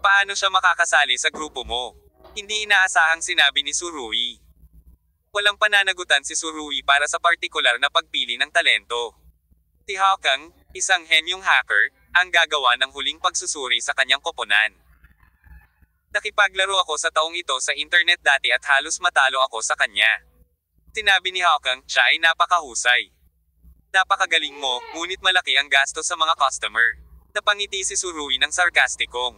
Paano siya makakasali sa grupo mo? Hindi inaasahang sinabi ni Surui. Walang pananagutan si Surui para sa partikular na pagpili ng talento. Si Hakang, isang henyong hacker, ang gagawa ng huling pagsusuri sa kanyang koponan. Nakipaglaro ako sa taong ito sa internet dati at halos matalo ako sa kanya. Sinabi ni Hakang, siya ay napakahusay. Napakagaling mo, ngunit malaki ang gastos sa mga customer. Napangiti si Surui ng sarkastikong.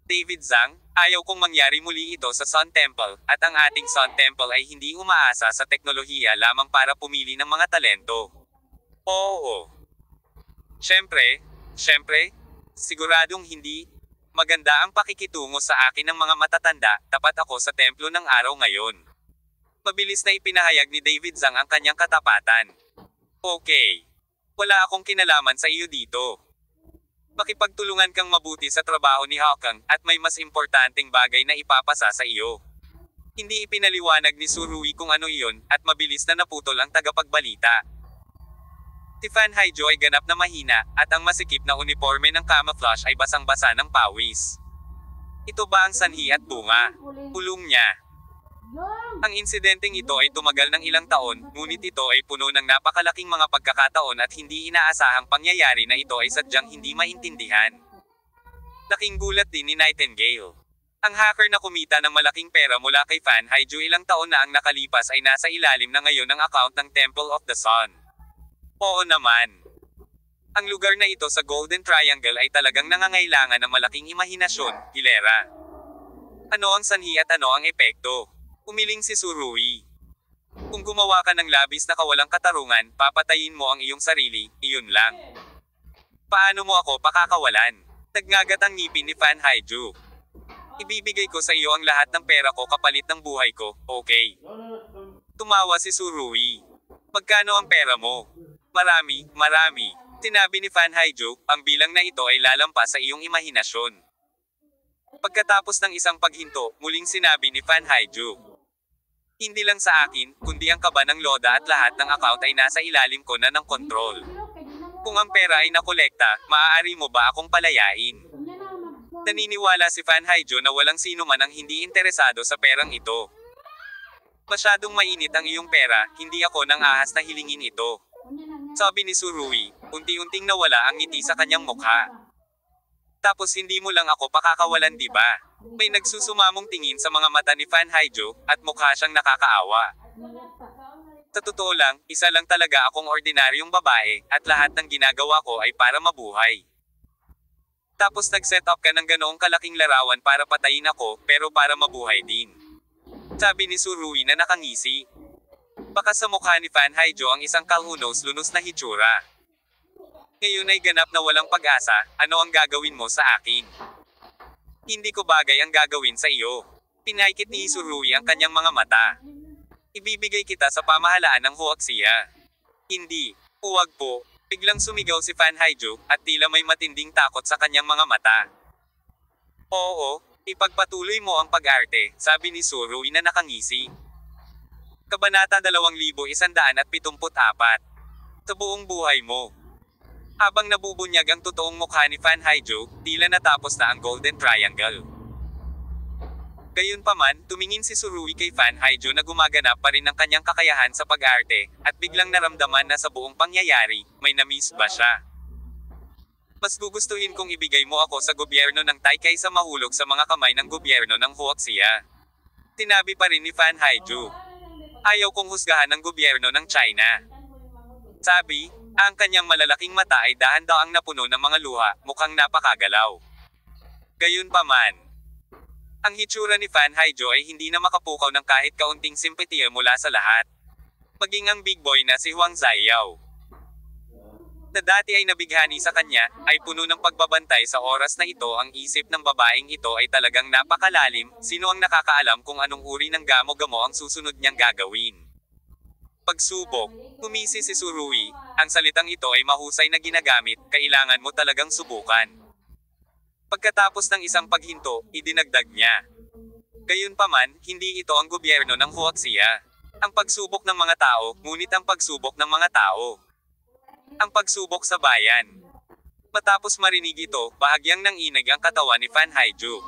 David Zhang, ayaw kong mangyari muli ito sa Sun Temple, at ang ating Sun Temple ay hindi umaasa sa teknolohiya lamang para pumili ng mga talento. Oo. Siyempre, siguradong hindi. Maganda ang pakikitungo sa akin ng mga matatanda, tapat ako sa templo ng araw ngayon. Mabilis na ipinahayag ni David Zhang ang kanyang katapatan. Okay. Wala akong kinalaman sa iyo dito. Makipagtulungan kang mabuti sa trabaho ni Hawkang, at may mas importanteng bagay na ipapasa sa iyo. Hindi ipinaliwanag ni Surui kung ano iyon, at mabilis na naputol ang tagapagbalita. Si Fan Haijo ay ganap na mahina, at ang masikip na uniforme ng camouflage ay basang-basa ng pawis. Ito ba ang sanhi at bunga? Pulong niya. Ang insidenteng ito ay tumagal ng ilang taon, ngunit ito ay puno ng napakalaking mga pagkakataon at hindi inaasahang pangyayari na ito ay sadyang hindi maintindihan. Laking gulat din ni Nightingale. Ang hacker na kumita ng malaking pera mula kay Fan Haijo ilang taon na ang nakalipas ay nasa ilalim na ngayon ng account ng Temple of the Sun. Oo naman. Ang lugar na ito sa Golden Triangle ay talagang nangangailangan ng malaking imahinasyon, hilera. Ano ang sanhi at ano ang epekto? Umiling si Surui. Kung gumawa ka ng labis na kawalang katarungan, papatayin mo ang iyong sarili, iyon lang. Paano mo ako pakakawalan? Nagngagat ang ngipin ni Fan Haijo. Ibibigay ko sa iyo ang lahat ng pera ko kapalit ng buhay ko, okay? Tumawa si Surui. Magkano ang pera mo? Marami, marami. Sinabi ni Fan Haijo, ang bilang na ito ay lalampas sa iyong imahinasyon. Pagkatapos ng isang paghinto, muling sinabi ni Fan Haijo. Hindi lang sa akin, kundi ang kaba ng Loda at lahat ng account ay nasa ilalim ko na ng kontrol. Kung ang pera ay nakolekta, maaari mo ba akong palayain? Naniniwala si Fan Haijo na walang sino man ang hindi interesado sa perang ito. Masyadong mainit ang iyong pera, hindi ako nang ahas na hilingin ito. Sabi ni Surui, unti-unting nawala ang ngiti sa kanyang mukha. Tapos hindi mo lang ako pakakawalan, di ba? May nagsusumamong tingin sa mga mata ni Fan Haijo, at mukha siyang nakakaawa. Sa totoo lang, isa lang talaga akong ordinaryong babae, at lahat ng ginagawa ko ay para mabuhay. Tapos nag-set up ka ng ganoong kalaking larawan para patayin ako, pero para mabuhay din. Sabi ni Surui na nakangisi. Baka sa mukha ni Fan Haijo ang isang kalhunos-lunos na hitsura. Ngayon ay ganap na walang pag-asa, ano ang gagawin mo sa akin? Hindi ko bagay ang gagawin sa iyo. Pinaikit ni Surui ang kanyang mga mata. Ibibigay kita sa pamahalaan ng Huaxia. Hindi. Huwag po. Biglang sumigaw si Fan Haijo, at tila may matinding takot sa kanyang mga mata. Oo, ipagpatuloy mo ang pag-arte, sabi ni Surui na nakangisi. Kabanata 2174. Sa buong buhay mo. Habang nabubunyag ang totoong mukha ni Fan Haijo, tila natapos na ang Golden Triangle. Gayunpaman, tumingin si Surui kay Fan Haijo na gumaganap pa rin ang kanyang kakayahan sa pag-arte, at biglang naramdaman na sa buong pangyayari, may na-miss ba siya? Mas gugustuhin kong ibigay mo ako sa gobyerno ng Tai kaysa mahulog sa mga kamay ng gobyerno ng Huaxia. Tinabi pa rin ni Fan Haijo. Ayaw kong husgahan ng gobyerno ng China. Sabi, ang kanyang malalaking mata ay dahan-daang napuno ng mga luha, mukhang napakagalaw. Gayunpaman, ang hitsura ni Fan Haijo ay hindi na makapukaw ng kahit kaunting simpatiya mula sa lahat. Maging ang big boy na si Huang Ziyao, na dati ay nabighani sa kanya, ay puno ng pagbabantay sa oras na ito. Ang isip ng babaeng ito ay talagang napakalalim, sino ang nakakaalam kung anong uri ng gamo-gamo ang susunod niyang gagawin. Pagsubok. Humisi si Surui, ang salitang ito ay mahusay na ginagamit, kailangan mo talagang subukan. Pagkatapos ng isang paghinto, idinagdag niya. Gayunpaman, hindi ito ang gobyerno ng Huaxia. Ang pagsubok ng mga tao, ngunit ang pagsubok ng mga tao. Ang pagsubok sa bayan. Matapos marinig ito, bahagyang nanginig ang katawan ni Fan Haijo.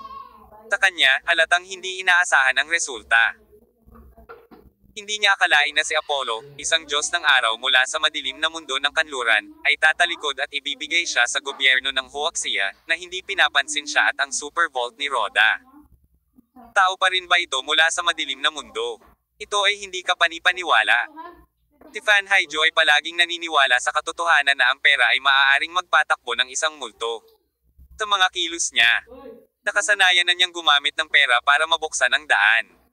Sa kanya, halatang hindi inaasahan ang resulta. Hindi niya akalain na si Apollo, isang Diyos ng araw mula sa madilim na mundo ng kanluran, ay tatalikod at ibibigay siya sa gobyerno ng Huaxia, na hindi pinapansin siya at ang Super Vault ni Roda. Tao pa rin ba ito mula sa madilim na mundo? Ito ay hindi ka panipaniwala. Si Fan Haijo ay palaging naniniwala sa katotohanan na ang pera ay maaaring magpatakbo ng isang multo. Sa mga kilos niya, nakasanayan na niyang gumamit ng pera para mabuksan ang daan.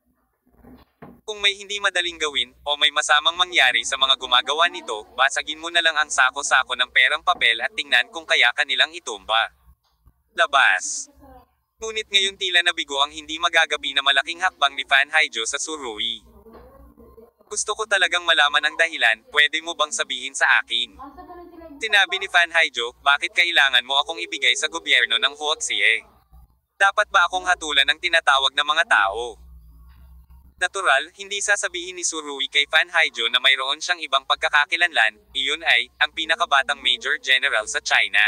Kung may hindi madaling gawin, o may masamang mangyari sa mga gumagawa nito, basagin mo na lang ang sako-sako ng perang papel at tingnan kung kaya kanilang itumba. Labas. Ngunit ngayon tila nabigo ang hindi magagabi na malaking hakbang ni Fan Haijo sa Surui. Gusto ko talagang malaman ang dahilan, pwede mo bang sabihin sa akin? Sinabi ni Fan Haijo, bakit kailangan mo akong ibigay sa gobyerno ng Huaxie? Dapat ba akong hatulan ng tinatawag na mga tao? Natural, hindi sasabihin ni Surui kay Fan Haijo na mayroon siyang ibang pagkakakilanlan, iyon ay, ang pinakabatang Major General sa China.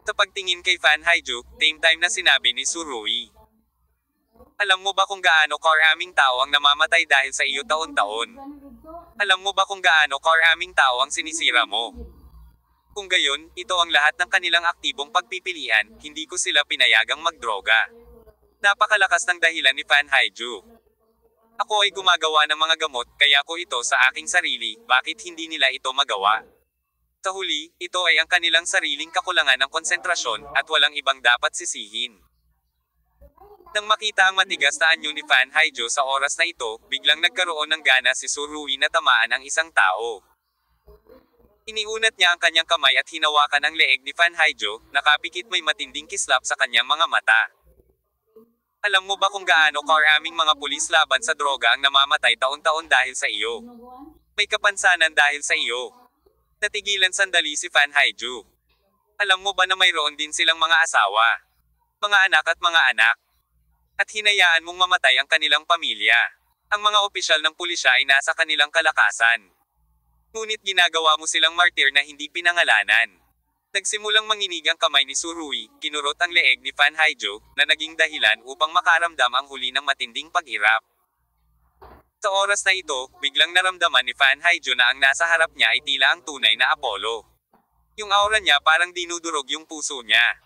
Sa pagtingin kay Fan Haijo, same time na sinabi ni Surui. Alam mo ba kung gaano karaming tao ang namamatay dahil sa iyo taon-taon? Alam mo ba kung gaano karaming tao ang sinisira mo? Kung gayon, ito ang lahat ng kanilang aktibong pagpipilian, hindi ko sila pinayagang magdroga. Napakalakas ng dahilan ni Fan Haijo. Ako ay gumagawa ng mga gamot, kaya ko ito sa aking sarili, bakit hindi nila ito magawa? Sa huli, ito ay ang kanilang sariling kakulangan ng konsentrasyon, at walang ibang dapat sisihin. Nang makita ang matigas na anyo ni Fan Haijo sa oras na ito, biglang nagkaroon ng gana si Surui na tamaan ang isang tao. Iniunat niya ang kanyang kamay at hinawakan ang leeg ni Fan Haijo, nakapikit may matinding kislap sa kanyang mga mata. Alam mo ba kung gaano karaming mga pulis laban sa droga ang namamatay taon-taon dahil sa iyo? May kapansanan dahil sa iyo. Natigilan sandali si Fan Haijo. Alam mo ba na mayroon din silang mga asawa, mga anak at mga anak? At hinayaan mong mamatay ang kanilang pamilya. Ang mga opisyal ng pulisya ay nasa kanilang kalakasan. Ngunit ginagawa mo silang martir na hindi pinangalanan. Nagsimulang manginig ang kamay ni Surui, kinurot ang leeg ni Fan Haijo, na naging dahilan upang makaramdam ang huli ng matinding paghirap. Sa oras na ito, biglang naramdaman ni Fan Haijo na ang nasa harap niya ay tila ang tunay na Apollo. Yung aura niya parang dinudurog yung puso niya.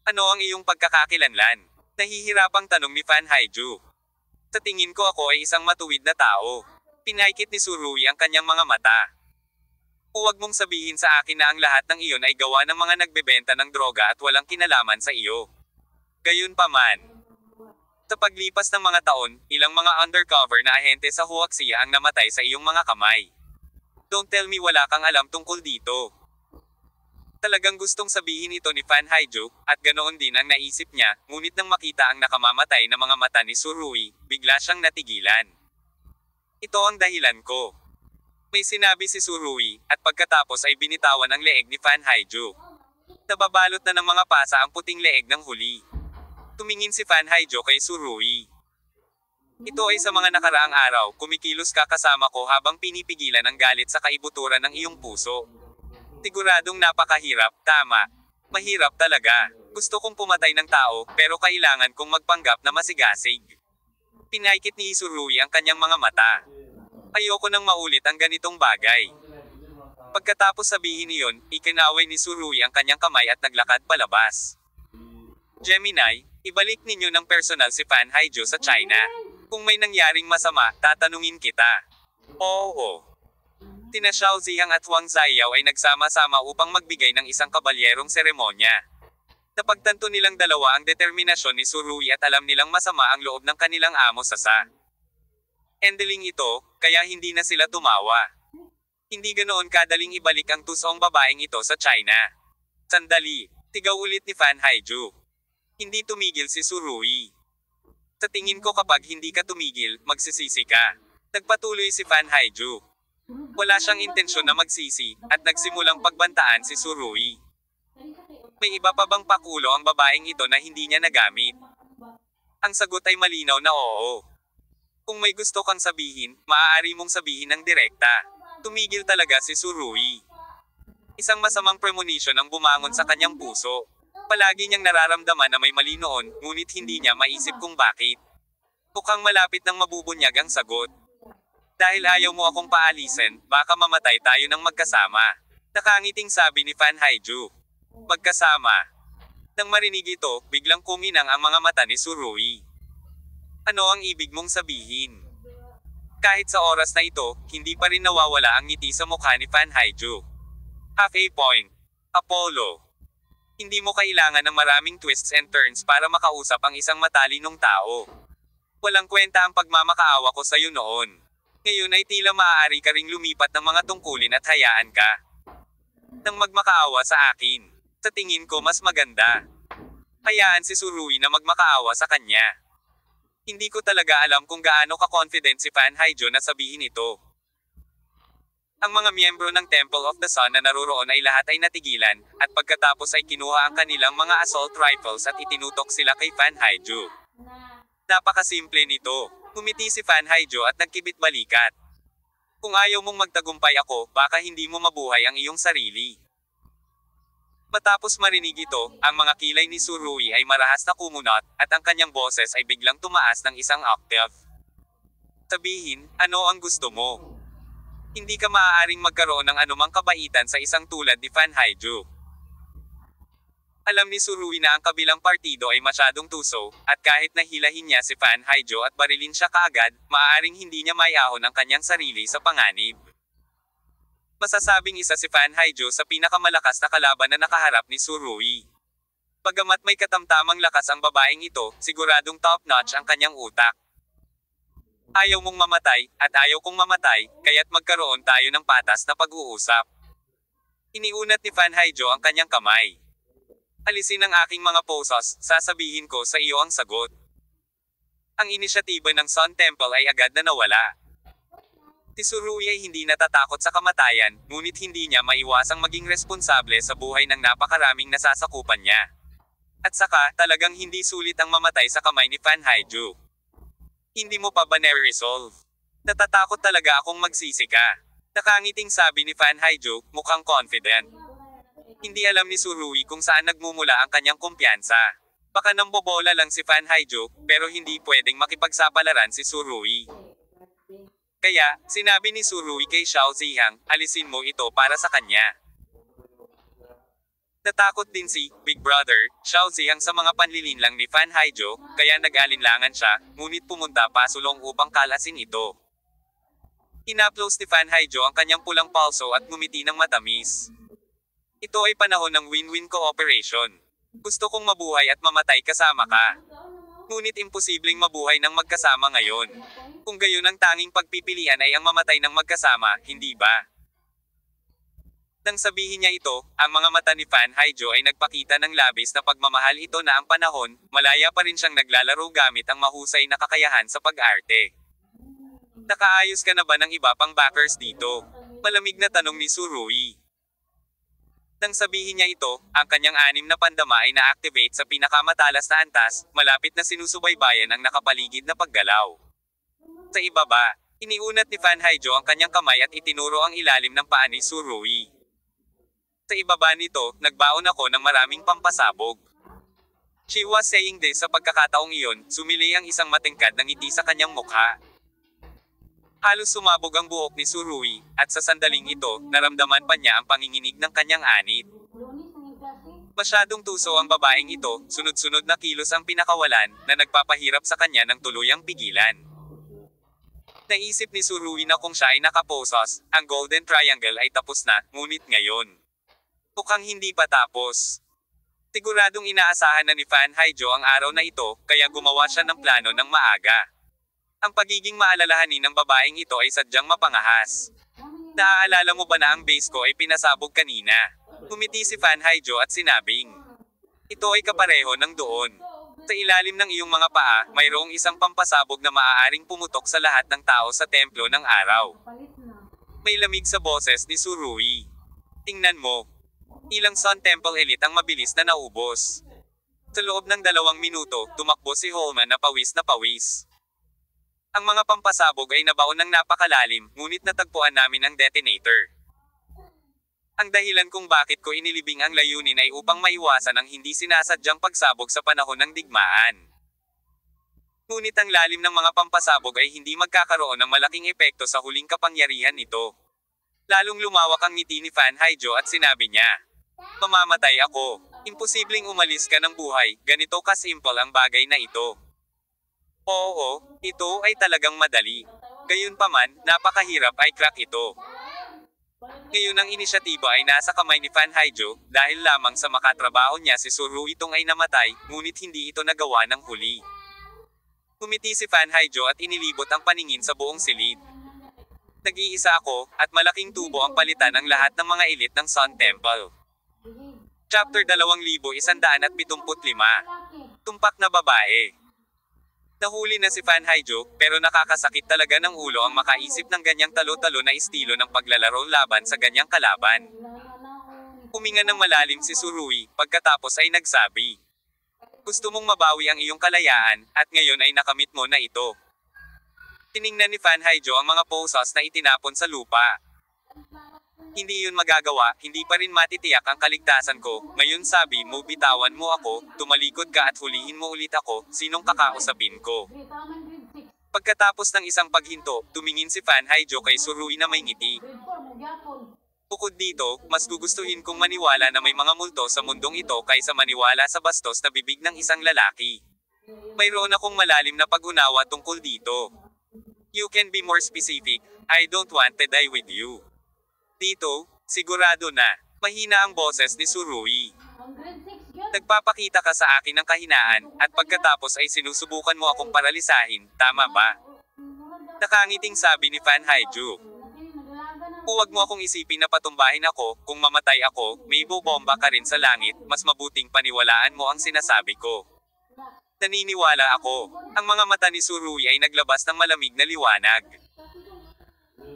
Ano ang iyong pagkakakilanlan? Nahihirapang tanong ni Fan Haijo. Sa tingin ko ako ay isang matuwid na tao. Pinaikit ni Surui ang kanyang mga mata. Huwag mong sabihin sa akin na ang lahat ng iyon ay gawa ng mga nagbebenta ng droga at walang kinalaman sa iyo. Gayunpaman, sa paglipas ng mga taon, ilang mga undercover na ahente sa Huaxia ang namatay sa iyong mga kamay. Don't tell me wala kang alam tungkol dito. Talagang gustong sabihin ito ni Fan Haijo, at ganoon din ang naisip niya, ngunit nang makita ang nakamamatay na mga mata ni Surui, bigla siyang natigilan. Ito ang dahilan ko. May sinabi si Surui, at pagkatapos ay binitawan ang leeg ni Fan Haijo. Nababalot na ng mga pasa ang puting leeg ng huli. Tumingin si Fan Haijo kay Surui. Ito ay sa mga nakaraang araw, kumikilos ka kasama ko habang pinipigilan ang galit sa kaibuturan ng iyong puso. Siguradong napakahirap, tama. Mahirap talaga. Gusto kong pumatay ng tao, pero kailangan kong magpanggap na masigasig. Pinaikit ni Surui ang kanyang mga mata. Ayoko nang maulit ang ganitong bagay. Pagkatapos sabihin niyon, ikinaway ni Surui ang kanyang kamay at naglakad palabas. Gemini, ibalik ninyo ng personal si Fan Haijo sa China. Kung may nangyaring masama, tatanungin kita. Oo. Tina Xiaoziyang at Huang Ziyao ay nagsama-sama upang magbigay ng isang kabalyerong seremonya. Napagtanto nilang dalawa ang determinasyon ni Surui at alam nilang masama ang loob ng kanilang amo sa sa endeling ito, kaya hindi na sila tumawa. Hindi ganoon kadaling ibalik ang tusong babaeng ito sa China. Sandali, tigaw ulit ni Fan Haijo. Hindi tumigil si Surui. Sa tingin ko kapag hindi ka tumigil, magsisisi ka. Nagpatuloy si Fan Haijo. Wala siyang intensyon na magsisi, at nagsimulang pagbantaan si Surui. May iba pa bang pakulo ang babaeng ito na hindi niya nagamit? Ang sagot ay malinaw na oo. Kung may gusto kang sabihin, maaari mong sabihin ng direkta. Tumigil talaga si Surui. Isang masamang premonition ang bumangon sa kanyang puso. Palagi niyang nararamdaman na may mali noon, ngunit hindi niya maisip kung bakit. Mukhang malapit nang mabubunyag ang sagot. Dahil ayaw mo akong paalisin, baka mamatay tayo ng magkasama. Nakangiting sabi ni Fan Haijo. Magkasama. Nang marinig ito, biglang kuminang ang mga mata ni Surui. Ano ang ibig mong sabihin? Kahit sa oras na ito, hindi pa rin nawawala ang ngiti sa mukha ni Fan Haijo. Half a point. Apollo. Hindi mo kailangan ng maraming twists and turns para makausap ang isang matalinong tao. Walang kwenta ang pagmamakaawa ko sa'yo noon. Ngayon ay tila maaari ka ring lumipat ng mga tungkulin at hayaan ka nang magmakaawa sa akin. Sa tingin ko mas maganda. Hayaan si Surui na magmakaawa sa kanya. Hindi ko talaga alam kung gaano ka-confident si Fan Haijo na sabihin ito. Ang mga miyembro ng Temple of the Sun na naroroon ay lahat ay natigilan, at pagkatapos ay kinuha ang kanilang mga assault rifles at itinutok sila kay Fan Haijo. Napakasimple nito. Ngumiti si Fan Haijo at nagkibit balikat. Kung ayaw mong magtagumpay ako, baka hindi mo mabuhay ang iyong sarili. Matapos marinig ito, ang mga kilay ni Surui ay marahas na kumunot, at ang kanyang boses ay biglang tumaas ng isang octave. Sabihin, ano ang gusto mo? Hindi ka maaaring magkaroon ng anumang kabaitan sa isang tulad ni Fan Haijo. Alam ni Surui na ang kabilang partido ay masyadong tuso, at kahit nahilahin niya si Fan Haijo at barilin siya kaagad, maaaring hindi niya maiahon ang kanyang sarili sa panganib. Masasabing isa si Fan Haijo sa pinakamalakas na kalaban na nakaharap ni Surui. Bagamat may katamtamang lakas ang babaeng ito, siguradong top-notch ang kanyang utak. Ayaw mong mamatay, at ayaw kong mamatay, kaya't magkaroon tayo ng patas na pag-uusap. Iniunat ni Fan Haijo ang kanyang kamay. Alisin ang aking mga poses, sasabihin ko sa iyo ang sagot. Ang inisyatiba ng Sun Temple ay agad na nawala. Si Surui ay hindi natatakot sa kamatayan, ngunit hindi niya maiwasang maging responsable sa buhay ng napakaraming nasasakupan niya. At saka, talagang hindi sulit ang mamatay sa kamay ni Fan Haijo. Hindi mo pa ba na-resolve? Natatakot talaga akong magsisi ka. Nakangiting sabi ni Fan Haijo, mukhang confident. Hindi alam ni Surui kung saan nagmumula ang kanyang kumpiyansa. Baka nambobola lang si Fan Haijo, pero hindi pwedeng makipagsapalaran si Surui. Kaya, sinabi ni Surui kay Xiao Ziyang, alisin mo ito para sa kanya. Natakot din si Big Brother Xiao Ziyang sa mga panlilinlang ni Fan Haijo, kaya nag-alinlangan siya, ngunit pumunta pa sulong upang kalasin ito. Inaplos ni Fan Haijo ang kanyang pulang palso at ngumiti ng matamis. Ito ay panahon ng win-win cooperation. Gusto kong mabuhay at mamatay kasama ka. Ngunit imposibleng mabuhay ng magkasama ngayon. Kung gayon ang tanging pagpipilian ay ang mamatay ng magkasama, hindi ba? Nang sabihin niya ito, ang mga mata ni Fan Haijo ay nagpakita ng labis na pagmamahal ito na ang panahon, malaya pa rin siyang naglalaro gamit ang mahusay na kakayahan sa pag-arte. Nakaayos ka na ba ng iba pang backers dito? Malamig na tanong ni Surui. Nang sabihin niya ito, ang kanyang 6 na pandama ay na-activate sa pinakamatalas na antas, malapit na sinusubaybayan ang nakapaligid na paggalaw. Sa ibaba, iniunat ni Fan Haijo ang kanyang kamay at itinuro ang ilalim ng paa ni Surui. Sa ibaba nito, nagbaon ako ng maraming pampasabog. She was saying this sa pagkakataong iyon, sumili ang isang matingkad na ngiti sa kanyang mukha. Halos sumabog ang buhok ni Surui, at sa sandaling ito, naramdaman pa niya ang panginginig ng kanyang anit. Masyadong tuso ang babaeng ito, sunod-sunod na kilos ang pinakawalan, na nagpapahirap sa kanya ng tuluyang pigilan. Naisip ni Surui na kung siya ay nakaposes, ang Golden Triangle ay tapos na, ngunit ngayon. Mukhang hindi pa tapos. Siguradong inaasahan na ni Fan Haijo ang araw na ito, kaya gumawa siya ng plano ng maaga. Ang pagiging maalalahanin ng babaeng ito ay sadyang mapangahas. Naaalala mo ba na ang base ko ay pinasabog kanina? Ngumiti si Fan Haijo at sinabing, ito ay kapareho ng doon. Sa ilalim ng iyong mga paa, mayroong isang pampasabog na maaaring pumutok sa lahat ng tao sa templo ng araw. May lamig sa boses ni Surui. Tingnan mo. Ilang Sun Temple Elite ang mabilis na naubos. Sa loob ng 2 minuto, tumakbo si Holman na pawis na pawis. Ang mga pampasabog ay nabaon ng napakalalim, ngunit natagpuan namin ang detonator. Ang dahilan kung bakit ko inilibing ang layunin ay upang maiwasan ang hindi sinasadyang pagsabog sa panahon ng digmaan. Ngunit ang lalim ng mga pampasabog ay hindi magkakaroon ng malaking epekto sa huling kapangyarihan nito. Lalong lumawak ang ngiti ni Fan Haijo at sinabi niya, mamamatay ako. Imposibleng umalis ka ng buhay, ganito kasimple ang bagay na ito. Oo, ito ay talagang madali. Gayunpaman, napakahirap ay crack ito. Ngayon ang inisyatiba ay nasa kamay ni Fan Haijo, dahil lamang sa makatrabaho niya si Surui itong ay namatay, ngunit hindi ito nagawa ng huli. Kumiti si Fan Haijo at inilibot ang paningin sa buong silid. Nag-iisa ako, at malaking tubo ang palitan ng lahat ng mga elite ng Sun Temple. Chapter 2175. Tumpak na babae. Nahuli na si Fan Haijo, pero nakakasakit talaga ng ulo ang makaisip ng ganyang talo-talo na estilo ng paglalaro laban sa ganyang kalaban. Huminga ng malalim si Tsurui, pagkatapos ay nagsabi, "Gusto mong mabawi ang iyong kalayaan, at ngayon ay nakamit mo na ito." Tiningnan ni Fan Haijo ang mga posas na itinapon sa lupa. "Hindi yun magagawa, hindi pa rin matitiyak ang kaligtasan ko. Ngayon sabi mo bitawan mo ako, tumalikod ka at hulihin mo ulit ako, sinong kakausapin ko?" Pagkatapos ng isang paghinto, tumingin si Fan Haijo kay Tsurui na may ngiti. "Bukod dito, mas gugustuhin kong maniwala na may mga multo sa mundong ito kaysa maniwala sa bastos na bibig ng isang lalaki. Mayroon akong malalim na pag-unawa tungkol dito. You can be more specific. I don't want to die with you." Dito, sigurado na. Mahina ang boses ni Tsurui. "Nagpapakita ka sa akin ng kahinaan, at pagkatapos ay sinusubukan mo akong paralisahin, tama ba?" Nakangiting sabi ni Fan Haijo. "Huwag mo akong isipin na patumbahin ako, kung mamatay ako, may bobomba ka rin sa langit, mas mabuting paniwalaan mo ang sinasabi ko." Naniniwala ako. Ang mga mata ni Tsurui ay naglabas ng malamig na liwanag.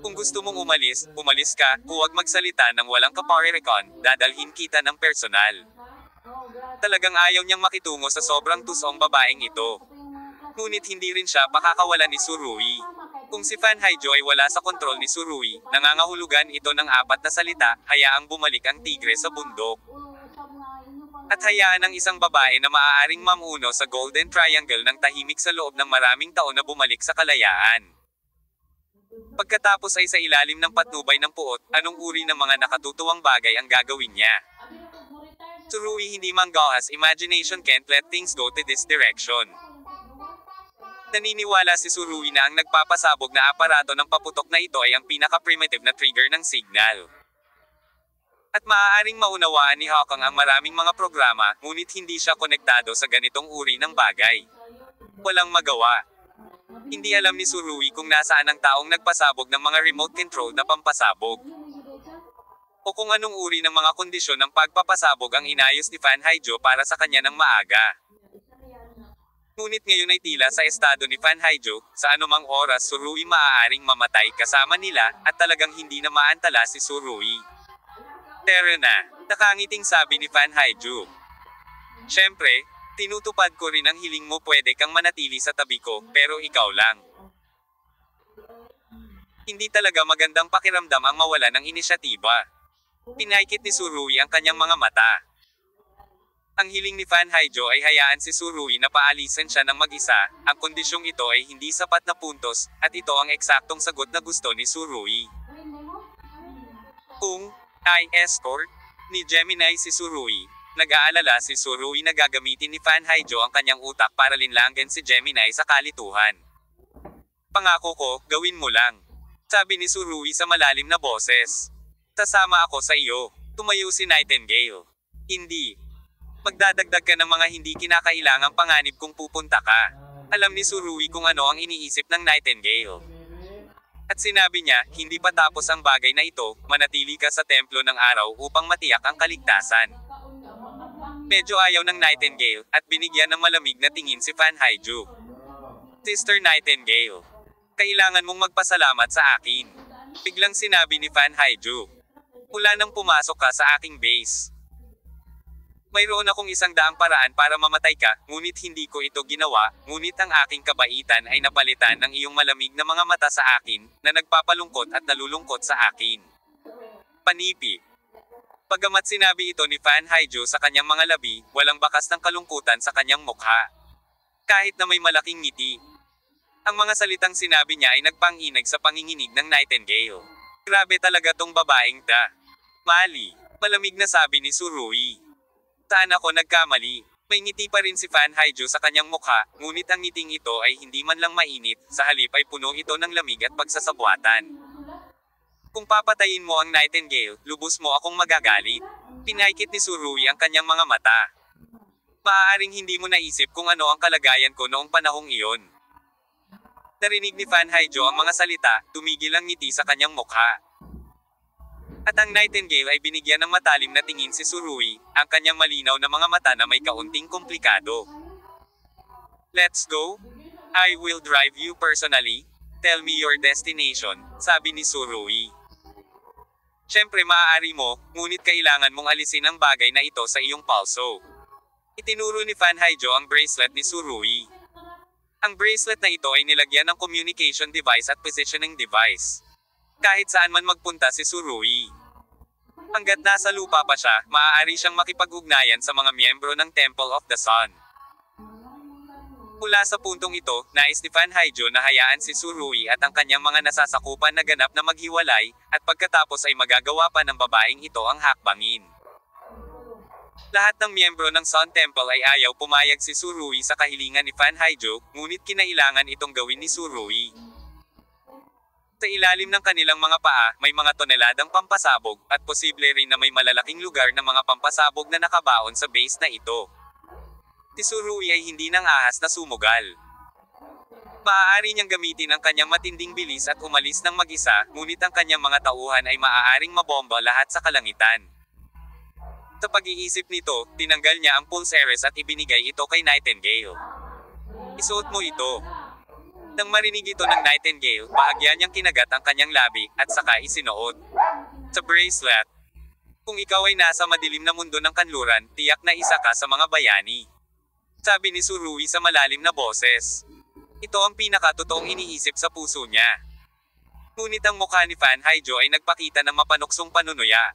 "Kung gusto mong umalis, umalis ka, huwag magsalita ng walang kaparerekon, dadalhin kita ng personal." Talagang ayaw niyang makitungo sa sobrang tusong babaeng ito. Ngunit hindi rin siya pakakawalan ni Tsurui. Kung si Fan Haijo ay wala sa kontrol ni Tsurui, nangangahulugan ito ng 4 na salita, hayaang bumalik ang tigre sa bundok. At hayaan ng isang babae na maaaring mamuno sa Golden Triangle ng tahimik sa loob ng maraming taon na bumalik sa kalayaan. Pagkatapos ay sa ilalim ng patnubay ng puot, anong uri ng mga nakatutuwang bagay ang gagawin niya? Tsurui hindi manggaas, imagination can't let things go to this direction. Naniniwala si Tsurui na ang nagpapasabog na aparato ng paputok na ito ay ang pinaka-primitive na trigger ng signal. At maaaring maunawaan ni Hawkang ang maraming mga programa, ngunit hindi siya konektado sa ganitong uri ng bagay. Walang magawa. Hindi alam ni Tsurui kung nasaan ang taong nagpasabog ng mga remote control na pampasabog. O kung anong uri ng mga kondisyon ng pagpapasabog ang inayos ni Fan Haijo para sa kanya ng maaga. Ngunit ngayon ay tila sa estado ni Fan Haijo, sa anumang oras Tsurui maaaring mamatay kasama nila, at talagang hindi na maantala si Tsurui. "Tara na," nakangiting sabi ni Fan Haijo. "Siyempre, tinutupad ko rin ang hiling mo, pwede kang manatili sa tabi ko, pero ikaw lang." Hindi talaga magandang pakiramdam ang mawala ng inisyatiba. Pinaikit ni Tsurui ang kanyang mga mata. Ang hiling ni Fan Haijo ay hayaan si Tsurui na paalisan siya ng mag-isa, ang kondisyong ito ay hindi sapat na puntos, at ito ang eksaktong sagot na gusto ni Tsurui. Kung I-escort ni Gemini si Tsurui, nag-aalala si Tsurui na gagamitin ni Fan Haijo ang kanyang utak para linlanggan si Gemini sa kalituhan. "Pangako ko, gawin mo lang," sabi ni Tsurui sa malalim na boses. "Sasama ako sa iyo." Tumayo si Nightingale. "Hindi. Magdadagdag ka ng mga hindi kinakailangang panganib kung pupunta ka." Alam ni Tsurui kung ano ang iniisip ng Nightingale. At sinabi niya, "Hindi pa tapos ang bagay na ito, manatili ka sa templo ng araw upang matiyak ang kaligtasan." Medyo ayaw ng Nightingale, at binigyan ng malamig na tingin si Fan Haijo. "Sister Nightingale, kailangan mong magpasalamat sa akin," biglang sinabi ni Fan Haijo. "Mula nang pumasok ka sa aking base, mayroon akong 100 paraan para mamatay ka, ngunit hindi ko ito ginawa, ngunit ang aking kabaitan ay napalitan ng iyong malamig na mga mata sa akin, na nagpapalungkot at nalulungkot sa akin." Panipi. Bagamat sinabi ito ni Fan Haijo sa kanyang mga labi, walang bakas ng kalungkutan sa kanyang mukha. Kahit na may malaking ngiti. Ang mga salitang sinabi niya ay nagpanginig sa panginginig ng Nightingale. "Grabe talaga tong babaeng ta." "Mali," malamig na sabi ni Tsurui. "Saan ako nagkamali?" May ngiti pa rin si Fan Haijo sa kanyang mukha, ngunit ang ngiting ito ay hindi man lang mainit, sa halip ay puno ito ng lamig at pagsasabwatan. "Kung papatayin mo ang Nightingale, lubos mo akong magagalit." Pinaikit ni Tsurui ang kanyang mga mata. "Maaaring hindi mo naisip kung ano ang kalagayan ko noong panahong iyon." Narinig ni Fan Haijo ang mga salita, tumigil ang ngiti sa kanyang mukha. At ang Nightingale ay binigyan ng matalim na tingin si Tsurui, ang kanyang malinaw na mga mata na may kaunting komplikado. "Let's go?" I will drive you personally. Tell me your destination, sabi ni Surui. Siyempre maaari mo, ngunit kailangan mong alisin ang bagay na ito sa iyong palso. Itinuro ni Fan Haijo ang bracelet ni Surui. Ang bracelet na ito ay nilagyan ng communication device at positioning device. Kahit saan man magpunta si Surui. Hanggat nasa lupa pa siya, maaari siyang makipag-ugnayan sa mga miyembro ng Temple of the Sun. Mula sa puntong ito, nais ni Fan Haijo na hayaan si Surui at ang kanyang mga nasasakupan na ganap na maghiwalay, at pagkatapos ay magagawa pa ng babaeng ito ang hakbangin. Lahat ng miyembro ng Sun Temple ay ayaw pumayag si Surui sa kahilingan ni Fan Haijo, ngunit kinailangan itong gawin ni Surui. Sa ilalim ng kanilang mga paa, may mga toneladang pampasabog, at posible rin na may malalaking lugar na mga pampasabog na nakabaon sa base na ito. Si Surui ay hindi nang ahas na sumugal. Maaari niyang gamitin ang kanyang matinding bilis at umalis ng mag-isa, ngunit ang kanyang mga tauhan ay maaaring mabomba lahat sa kalangitan. Sa pag-iisip nito, tinanggal niya ang pulse heiress at ibinigay ito kay Nightingale. Isuot mo ito. Nang marinig ito ng Nightingale, bahagyang niyang kinagat ang kanyang labi, at saka isinuot. Sa bracelet. Kung ikaw ay nasa madilim na mundo ng kanluran, tiyak na isa ka sa mga bayani. Sabi ni Surui sa malalim na boses. Ito ang pinakatotoong iniisip sa puso niya. Ngunit ang mukha ni Fan Haijo ay nagpakita ng mapanuksong panunuya.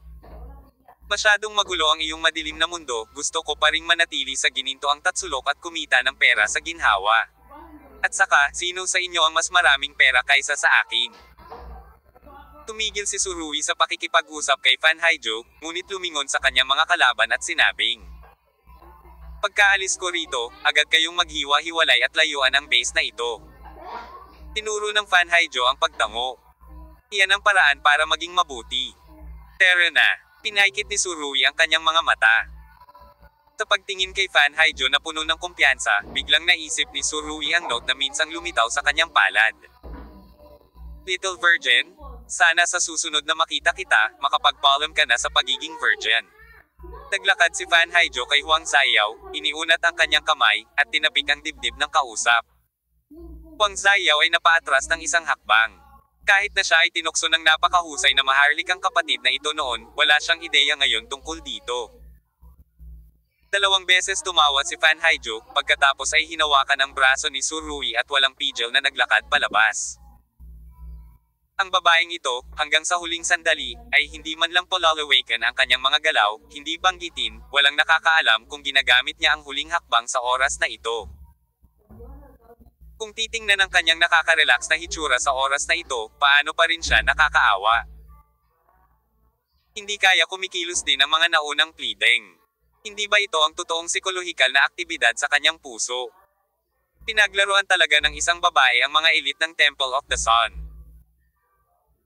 Masyadong magulo ang iyong madilim na mundo, gusto ko pa ring manatili sa gininto ang tatsulok at kumita ng pera sa ginhawa. At saka, sino sa inyo ang mas maraming pera kaysa sa akin? Tumigil si Surui sa pakikipag-usap kay Fan Haijo, ngunit lumingon sa kanyang mga kalaban at sinabing, pagkaalis ko rito, agad kayong maghiwa-hiwalay at layuan ang base na ito. Tinuro ng Fan Haijo ang pagtango. Iyan ang paraan para maging mabuti. Tara na, pinaikit ni Surui ang kanyang mga mata. Sa pagtingin kay Fan Haijo na puno ng kumpiyansa, biglang naisip ni Surui ang note na minsang lumitaw sa kanyang palad. Little Virgin, sana sa susunod na makita kita, makapagpaalam ka na sa pagiging virgin. Naglakad si Fan Haijo kay Huang Zaiao, iniunat ang kanyang kamay, at tinapik ang dibdib ng kausap. Huang Zaiao ay napaatras ng isang hakbang. Kahit na siya ay tinukso ng napakahusay na maharlikang kapatid na ito noon, wala siyang ideya ngayon tungkol dito. 2 beses tumawa si Fan Haijo, pagkatapos ay hinawakan ang braso ni Surui at walang pigil na naglakad palabas. Ang babaeng ito, hanggang sa huling sandali, ay hindi man lang polalawaken ang kanyang mga galaw, hindi banggitin, walang nakakaalam kung ginagamit niya ang huling hakbang sa oras na ito. Kung titingnan ang kanyang nakaka-relax na hitsura sa oras na ito, paano pa rin siya nakakaawa? Hindi kaya kumikilos din ang mga naunang pleading. Hindi ba ito ang totoong psikolohikal na aktibidad sa kanyang puso? Pinaglaruan talaga ng isang babae ang mga elite ng Temple of the Sun.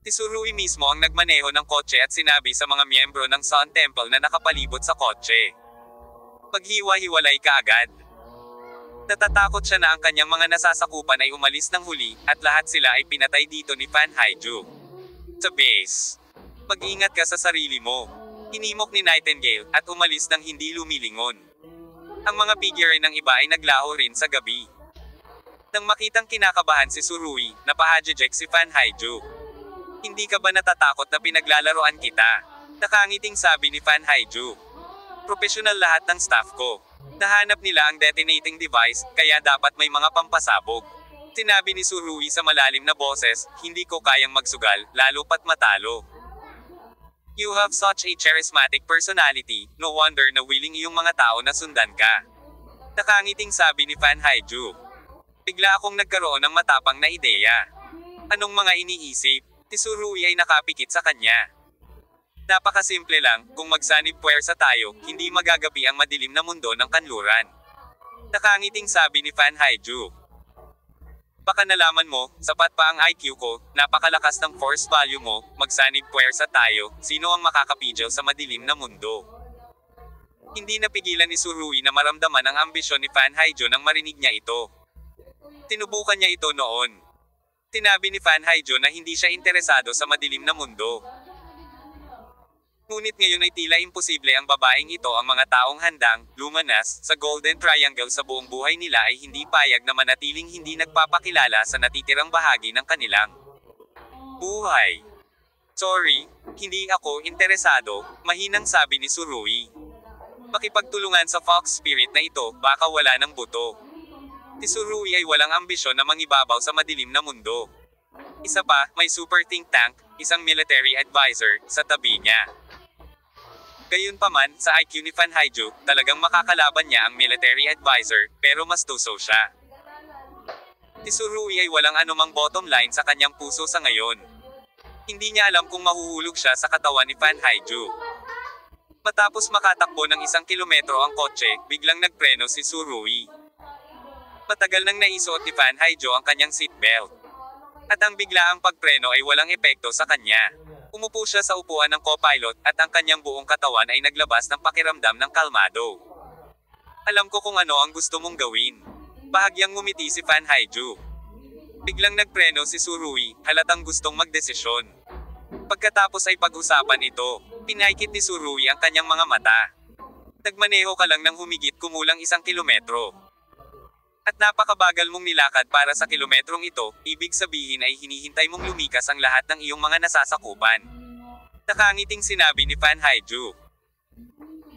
Si Surui mismo ang nagmaneho ng kotse at sinabi sa mga miyembro ng Sun Temple na nakapalibot sa kotse. Maghiwa-hiwalay ka agad. Natatakot siya na ang kanyang mga nasasakupan ay umalis ng huli, at lahat sila ay pinatay dito ni Fan Haijo. Sa base. Mag-ingat ka sa sarili mo. Hinimok ni Nightingale, at umalis ng hindi lumilingon. Ang mga figure ng iba ay naglaho rin sa gabi. Nang makitang kinakabahan si Surui, napahajejek si Fan Haijo. Hindi ka ba natatakot na pinaglalaroan kita? Nakangiting sabi ni Fan Haijo. Profesional lahat ng staff ko. Nahanap nila ang detonating device, kaya dapat may mga pampasabog. Sinabi ni Surui sa malalim na boses, hindi ko kayang magsugal, lalo pat matalo. You have such a charismatic personality, no wonder na willing iyong mga tao na sundan ka. Nakangiting sabi ni Fan Haijo. Bigla akong nagkaroon ng matapang na ideya. Anong mga iniisip? Si Surui ay nakapikit sa kanya. Napakasimple lang, kung magsanib puwersa tayo, hindi magagapi ang madilim na mundo ng kanluran. Nakangiting sabi ni Fan Haijo. Baka nalaman mo, sapat pa ang IQ ko, napakalakas ng force value mo, magsanib puwersa tayo, sino ang makakapigil sa madilim na mundo? Hindi napigilan ni Surui na maramdaman ang ambisyon ni Fan Haijo nang marinig niya ito. Tinubukan niya ito noon. Sinabi ni Fan Haijo na hindi siya interesado sa madilim na mundo. Ngunit ngayon ay tila imposible ang babaeng ito. Ang mga taong handang lumanas sa Golden Triangle sa buong buhay nila ay hindi payag na manatiling hindi nagpapakilala sa natitirang bahagi ng kanilang buhay. Sorry, hindi ako interesado, mahinang sabi ni Surui. Makipagtulungan sa fox spirit na ito, baka wala ng buto. Si Surui ay walang ambisyon na mangibabaw sa madilim na mundo. Isa pa, may super think tank, isang military advisor, sa tabi niya. Gayunpaman, sa IQ ni Fan Haiju, talagang makakalaban niya ang military advisor, pero mas tuso siya. Si Surui ay walang anumang bottom line sa kanyang puso sa ngayon. Hindi niya alam kung mahuhulog siya sa katawan ni Fan Haiju. Matapos makatakbo ng 1 kilometro ang kotse, biglang nagpreno si Surui. Matagal nang naisuot ni Fan Haiju ang kanyang seatbelt. At ang biglaang pagpreno ay walang epekto sa kanya. Umupo siya sa upuan ng co-pilot, at ang kanyang buong katawan ay naglabas ng pakiramdam ng kalmado. Alam ko kung ano ang gusto mong gawin. Bahagyang ngumiti si Fan Haiju. Biglang nagpreno si Surui, halatang gustong magdesisyon. Pagkatapos ay pag-usapan ito, pinaikit ni Surui ang kanyang mga mata. Nagmaneho ka lang ng humigit kumulang 1 kilometro. At napakabagal mong nilakad para sa kilometrong ito, ibig sabihin ay hinihintay mong lumikas ang lahat ng iyong mga nasasakupan. Nakangiting sinabi ni Fan Haiju.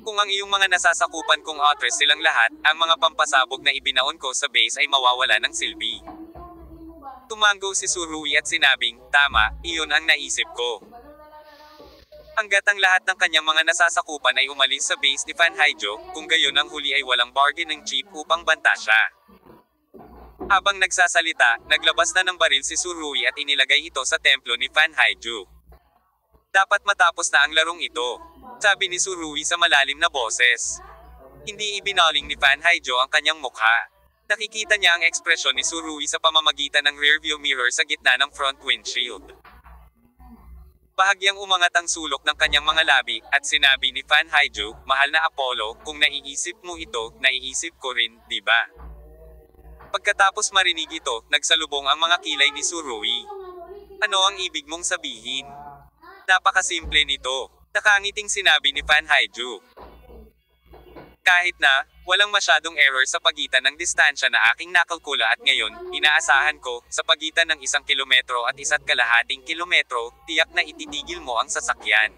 Kung ang iyong mga nasasakupan kong otres silang lahat, ang mga pampasabog na ibinaon ko sa base ay mawawala ng silbi. Tumango si Surui at sinabing, tama, iyon ang naisip ko. Hanggat ang lahat ng kanyang mga nasasakupan ay umalis sa base ni Fan Haiju, kung gayon ang huli ay walang bargaining chip upang banta siya. Habang nagsasalita, naglabas na ng baril si Surui at inilagay ito sa templo ni Fan Haiju. Dapat matapos na ang larong ito, sabi ni Surui sa malalim na boses. Hindi ibinaling ni Fan Haiju ang kanyang mukha. Nakikita niya ang ekspresyon ni Surui sa pamamagitan ng rearview mirror sa gitna ng front windshield. Bahagyang umangat ang sulok ng kanyang mga labi, at sinabi ni Fan Haiju, mahal na Apollo, kung naiisip mo ito, naiisip ko rin, di ba? Pagkatapos marinig ito, nagsalubong ang mga kilay ni Surui. Ano ang ibig mong sabihin? Napakasimple nito. Nakangiting sinabi ni Fan Haiju. Kahit na, walang masyadong error sa pagitan ng distansya na aking nakalkula at ngayon, inaasahan ko, sa pagitan ng 1 kilometro at 1.5 kilometro, tiyak na ititigil mo ang sasakyan.